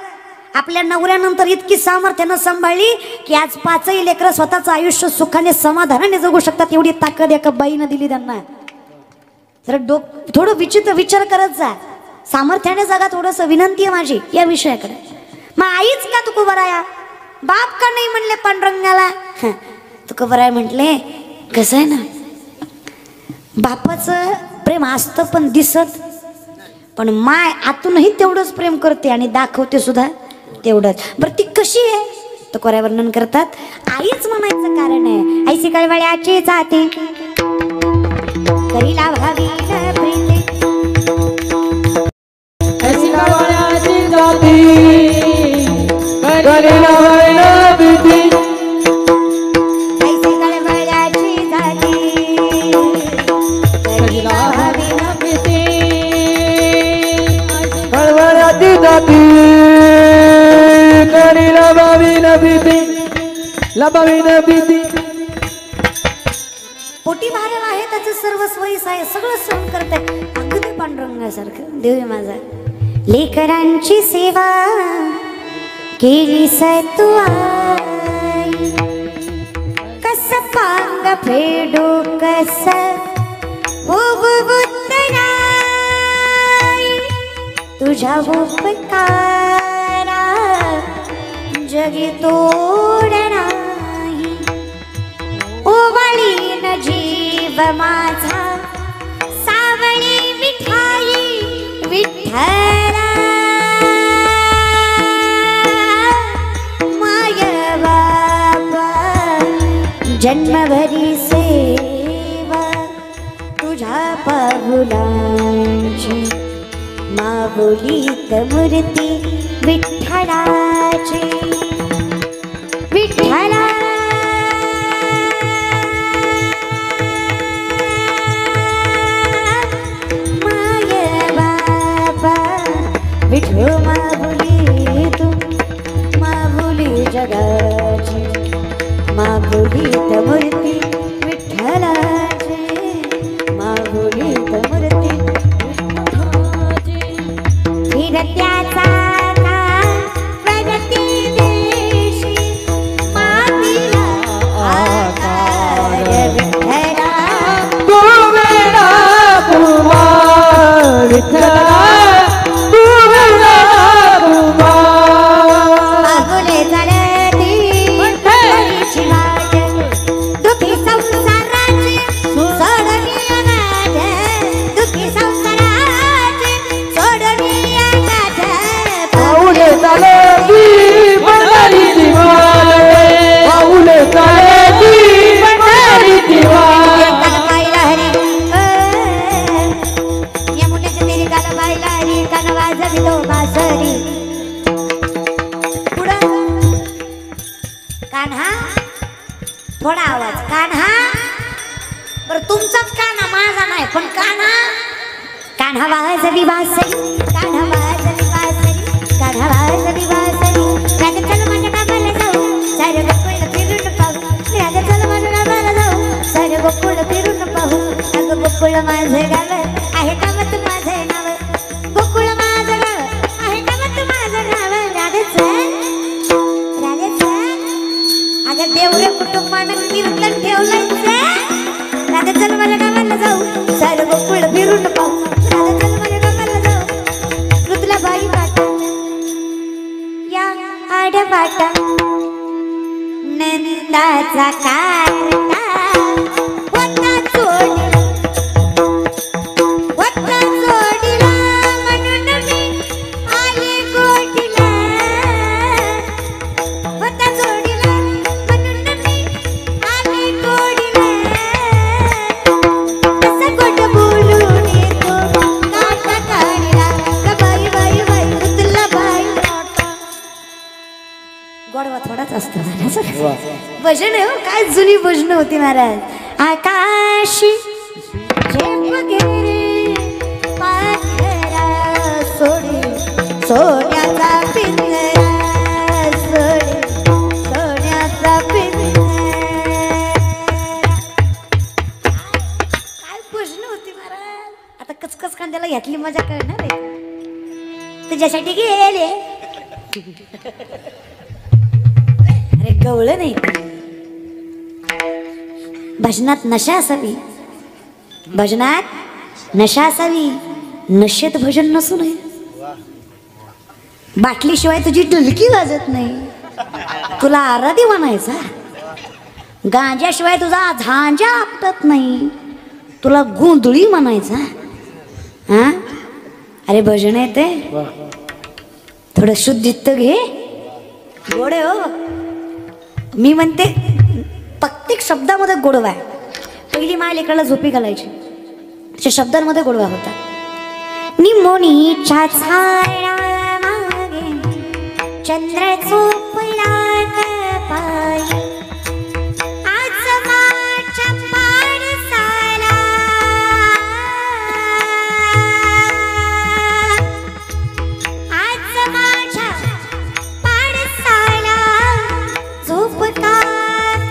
आपल्या नवऱ्यानंतर इतकी सामर्थ्यानं सांभाळली की आज 5ही लेकरं स्वतःचं आयुष्य सुखाने समाधानाने जगू शकतात. एवढी ताकद एका बाईनं दिली त्यांना. जरा थोडं विचार करत जा, सामर्थ्याने जगा. थोडंसं विनंती आहे माझी या विषयाकडे. मग आईच का तुकोबाराया, बाप का नाही म्हणले पांडुरंगाला? तुकोबराय म्हटले कसं आहे ना, बापाचं प्रेम असतं पण दिसत, पण माय आतूनही तेवढंच प्रेम करते आणि दाखवते सुद्धा तेवढंच. बरं ती कशी आहे तर कोऱ्या वर्णन करतात. आईच म्हणायचं कारण आहे. आईची कळवळ्याची जाते करीला भावी न प्रीती, ऐसी कळवळ्याची जाती करीला भावी न प्रीती, आईची कळवळ्याची जाते करीला भावी न प्रीती, कळवळ्याची जाती करीला भावी न प्रीती, लभावी न प्रीती. पोटी भारल आहे त्याचं सर्वस्व आहे, सगळं सहन करताय अगदी पांडुरंगासारखं. देव माझा लेकरांची सेवा केली तू आई, कस पांग फेडू कस उत्तराई, तुझ्या उपकारा जगी तोड नाही, ओवाळीन जीव माझा सावळी मिठाई विठ्ठला, माय बाबा जन्मभरी सेवा तुझ्या पाहुलांची, माऊलीत मूर्ती विठ्ठलाची, विठ्ठला माय बाबा विठू, माऊली तू माऊली जगाची, माऊलीत मूर्ती विठ्ठलाची, माऊलीत मूर्ती विठ्ठलाची. फिरत्याचा थोडा आवाज. कान्हा बरं तुमचाच कान्हा, माझा नाही पण कान्हा. कान्हा वाजवी वासरी, कान्हा वाजवी वासरी, कान्हा वाजवी वासरी, राग चल माझ्या बाबाला जाऊ, सारे गोकुळ फिरून पाहू, राग चल माझ्या बाबाला जाऊ, सारे गोकुळ फिरून पाहू, अगं गोकुळ माझे गाव आहे गावात माझे नाव, गोकुळ माझं गाव आहे गावात माझं नाव, राग चल अगं देवरे कुटुंबानं कीर्तन ठेवलंय, राधा चल माझ्या गावाला जाऊ, सारं गोकुळ फिरून पाहू, राधा चल माझ्या गावाला जाऊ, ऋतुला बाई बाटा या आड्या बाटा, नंदाचा कारटा होता जोडीला, होता जोडीला म्हणून मी आले गोडीला, होता जोडीला म्हणून मी आले गोडीला, कसं गोड बोलून येतो काटा काढला, का बाई बाई बाई ऋतुला बाई बाटा. गोडवा थोडाच असतो भजन आहे हो, काय जुनी भजन होती महाराज. आकाशी वगैरे पाखरा सोडी, सोन्याचा पिंजरा सोडी, सोन्याचा पिंजरा. काय भजन होती महाराज. आता कचकच कांद्याला घातली मजा करणार आहे, तुझ्यासाठी गेले. अरे गवळं नाही, भजनात नशा असावी, भजनात नशा असावी, नशेत भजन नसू नये. बाटलीशिवाय तुझी ढोलकी वाजत नाही. तुला आराधी म्हणायचा, गांजाशिवाय तुझा झांजा आपटत नाही, तुला गोंधळी म्हणायचा. हा अरे भजन येते, थोडं शुद्धित घे. गोडे हो, मी म्हणते प्रत्येक शब्दामध्ये गोडवा आहे. पहिली माय लेकराला झोपी घालायची, त्या शब्दांमध्ये गोडवा होता. निमोनीच्या झाडामागे चंद्र झोपला पायी, आजमाच्या पाडसाला आजमाच्या पाडसाला झोपता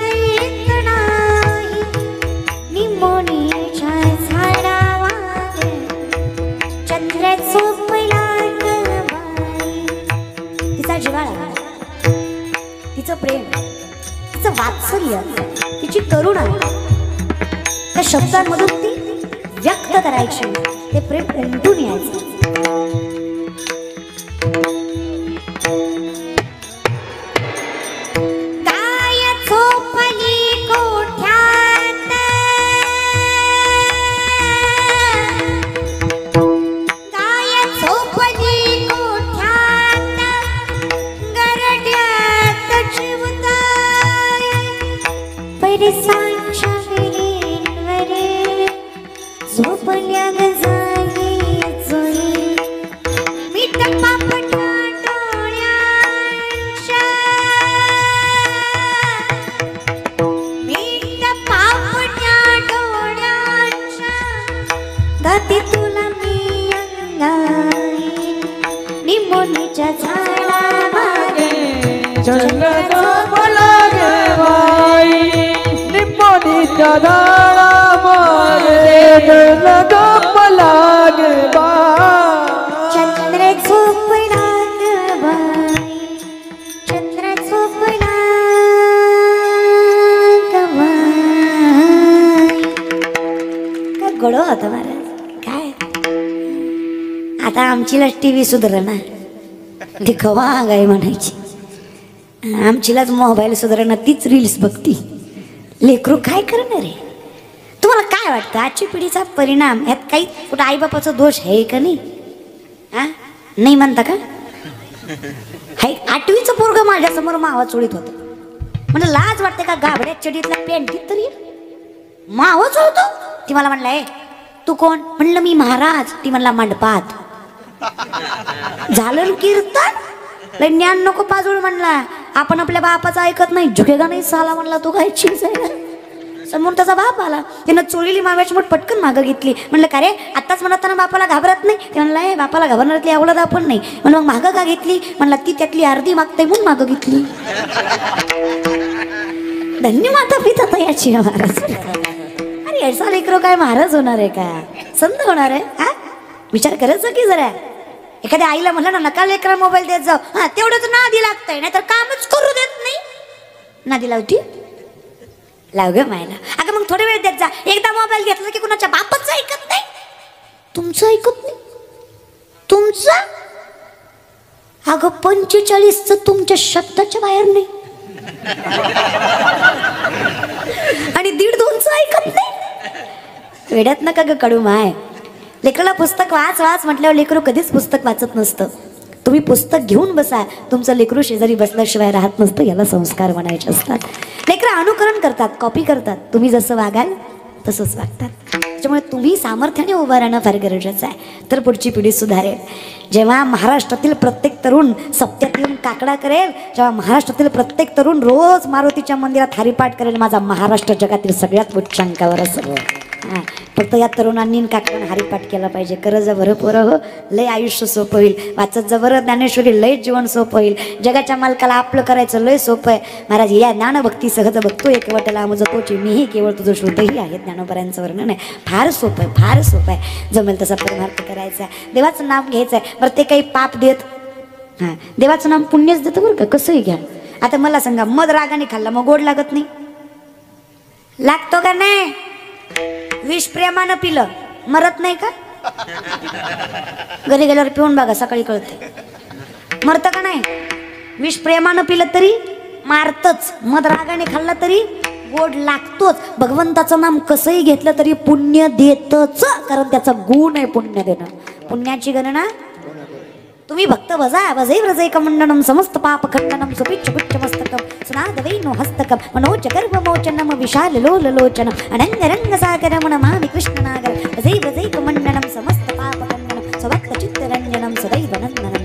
येत नाही. निमोनीच्या झाडामागे चंद्र झोपला बाई. तिचा जिव्हाळा, तिचं प्रेम, तिचं वात्सल्य, तिची करुणा त्या शब्दांमधून ती व्यक्त करायची. ते प्रेम उमटून यायचं. गाय झोपली कोठ्यात, गाय झोपली कोठ्यात, गरड्यात चिवताय पैसांच्या विहिरींवरे झोपल्या ग जागी चोरी. मीठ पापटा डोळ्यांच्या, मीठ पापट्या डोळ्यांच्या, दाती तुला मी अंगाई. निमोनीच्या झाडामागे चंद्र झोपला गे बाई, निमोनीच्या झाडामागे चंद्र झोपला गे बाई. चंद्र झोपला ग बाई, चंद्र झोपला ग बाई. काय गोड होता महाराज काय. आता आमचीलाच टीव्ही सुधारणा, ती खवा गाय म्हणायची. आमचीलाच मोबाईल सुधारणा, तीच रील्स बघती. लेकरू काय करणार आहे. तुम्हाला काय वाटतं आजची पिढीचा परिणाम यात काही कुठं आईबापाचा दोष आहे का नाही. हा नाही म्हणता का. हाय 8वीचं पोरग माझ्यासमोर मावा चोळीत होतं. म्हणजे लाज वाटते का गाभड्या चडीतला पॅन्टीत तरी मावा चोळतो. ती मला म्हणलाय तू कोण. म्हणलं मी महाराज. ती म्हणला मंडपात. झालं कीर्तन लय ज्ञान नको पाजूळ. म्हणला आपण आपल्या बापाचं ऐकत नाही. झुकेगा नाही साला. म्हणला तू काय चीज आहे. समोर त्याचा बाप आला. त्यानं चोळीली माव्याची मोठ पटकन मागं घेतली. म्हणलं का रे आत्ताच म्हणत ना बापाला घाबरत नाही. ते म्हणलं बापाला घाबरणाऱ्यातली आवडत आपण नाही. म्हणून मग मागं का घेतली. म्हणला ती त्यातली अर्धी मागते म्हणून मागं घेतली. धन्य माता पिता तयाची महाराज. अरे ऐसा लेकरो काय महाराज होणार आहे का. संत होणार आहे. हा विचार करायचं की जरा. एखाद्या आईला म्हणलं ना नका लेकरा मोबाईल देत जाऊ. हा तेवढंच नादी लागतंय नाही तर कामच करू देत नाही. नादी लावती लाव ग मायला. अगं मग थोडे वेळ देत जा. एकदा मोबाईल घेतला की कुणाच्या बापाचं ऐकत नाही. तुमचं ऐकत नाही. तुमचं अगं 45चं तुमच्या शब्दाच्या बाहेर नाही. आणि 1.5-2चं ऐकत नाही. वेड्यात नका ग कडू माय. लेकराला पुस्तक वाच वाच म्हटल्यावर लेकरू कधीच पुस्तक वाचत नसतं. तुम्ही पुस्तक घेऊन बसा. तुमचं लेकरू शेजारी बसल्याशिवाय राहत नसतं. याला संस्कार म्हणायचे असतात. लेकरं अनुकरण करतात, कॉपी करतात. तुम्ही जसं वागाल तसंच वागतात. त्याच्यामुळे तुम्ही सामर्थ्याने उभं राहणं फार गरजेचं आहे. तर पुढची पिढी सुधारेल. जेव्हा महाराष्ट्रातील प्रत्येक तरुण सप्त्यात येऊन काकडा करेल, जेव्हा महाराष्ट्रातील प्रत्येक तरुण रोज मारुतीच्या मंदिरात हरिपाठ करेल, माझा महाराष्ट्र जगातील सगळ्यात उच्चांकावर असेल. हां फक्त या तरुणांनी काकडा हरिपाठ केला पाहिजे. करत जा बरं पोरं हो. लय आयुष्य सोपं होईल. वाचत जा बरं ज्ञानेश्वरी. लय जीवन सोपं होईल. जगाच्या मालकाला आपलं करायचं लय सोपं आहे. महाराज या ज्ञानभक्ती सहज बघतो एकवटला मज तोची मीही केवळ तुझं श्रुतही आहे. ज्ञानोबऱ्यांचं वर्णन आहे. फार सोपं आहे. फार सोपं आहे. जमेल तसा परमार्थ करायचा आहे. देवाचं नाम घ्यायचं आहे. बरं ते काही पाप देत. हां देवाचं नाम पुण्यच देतं बरं का. कसंही घ्या. आता मला सांगा मध रागाने खाल्ला मग गोड लागत नाही. लागतो का नाही. विष प्रेमानं पिलं मरत नाही का. घरी गेल्यावर पिऊन बघा सकाळी कळते. मरतं का नाही. विष प्रेमानं पिलं तरी मारतच, मध रागाने खाल्लं तरी गोड लागतोच. भगवंताचं नाम कसंही घेतलं तरी पुण्य देतच, कारण त्याचा गुण आहे पुण्य देणं. पुण्याची गणना तुम्ही भक्त भजा भजै व्रजैक मंडनम समस्त पाप खंडनम सुपिच्छ पुच्छ मस्तकम सुनाद वैनो हस्तकम मनोज गर्भ मोचनम विशाल लोल लोचनम अनंग रंग सागरम नमामि कृष्ण नागर भजै व्रजैक मंडनम समस्त पाप खंडनम स्वभक्त चित्त रंजनम सदैव नंदनम.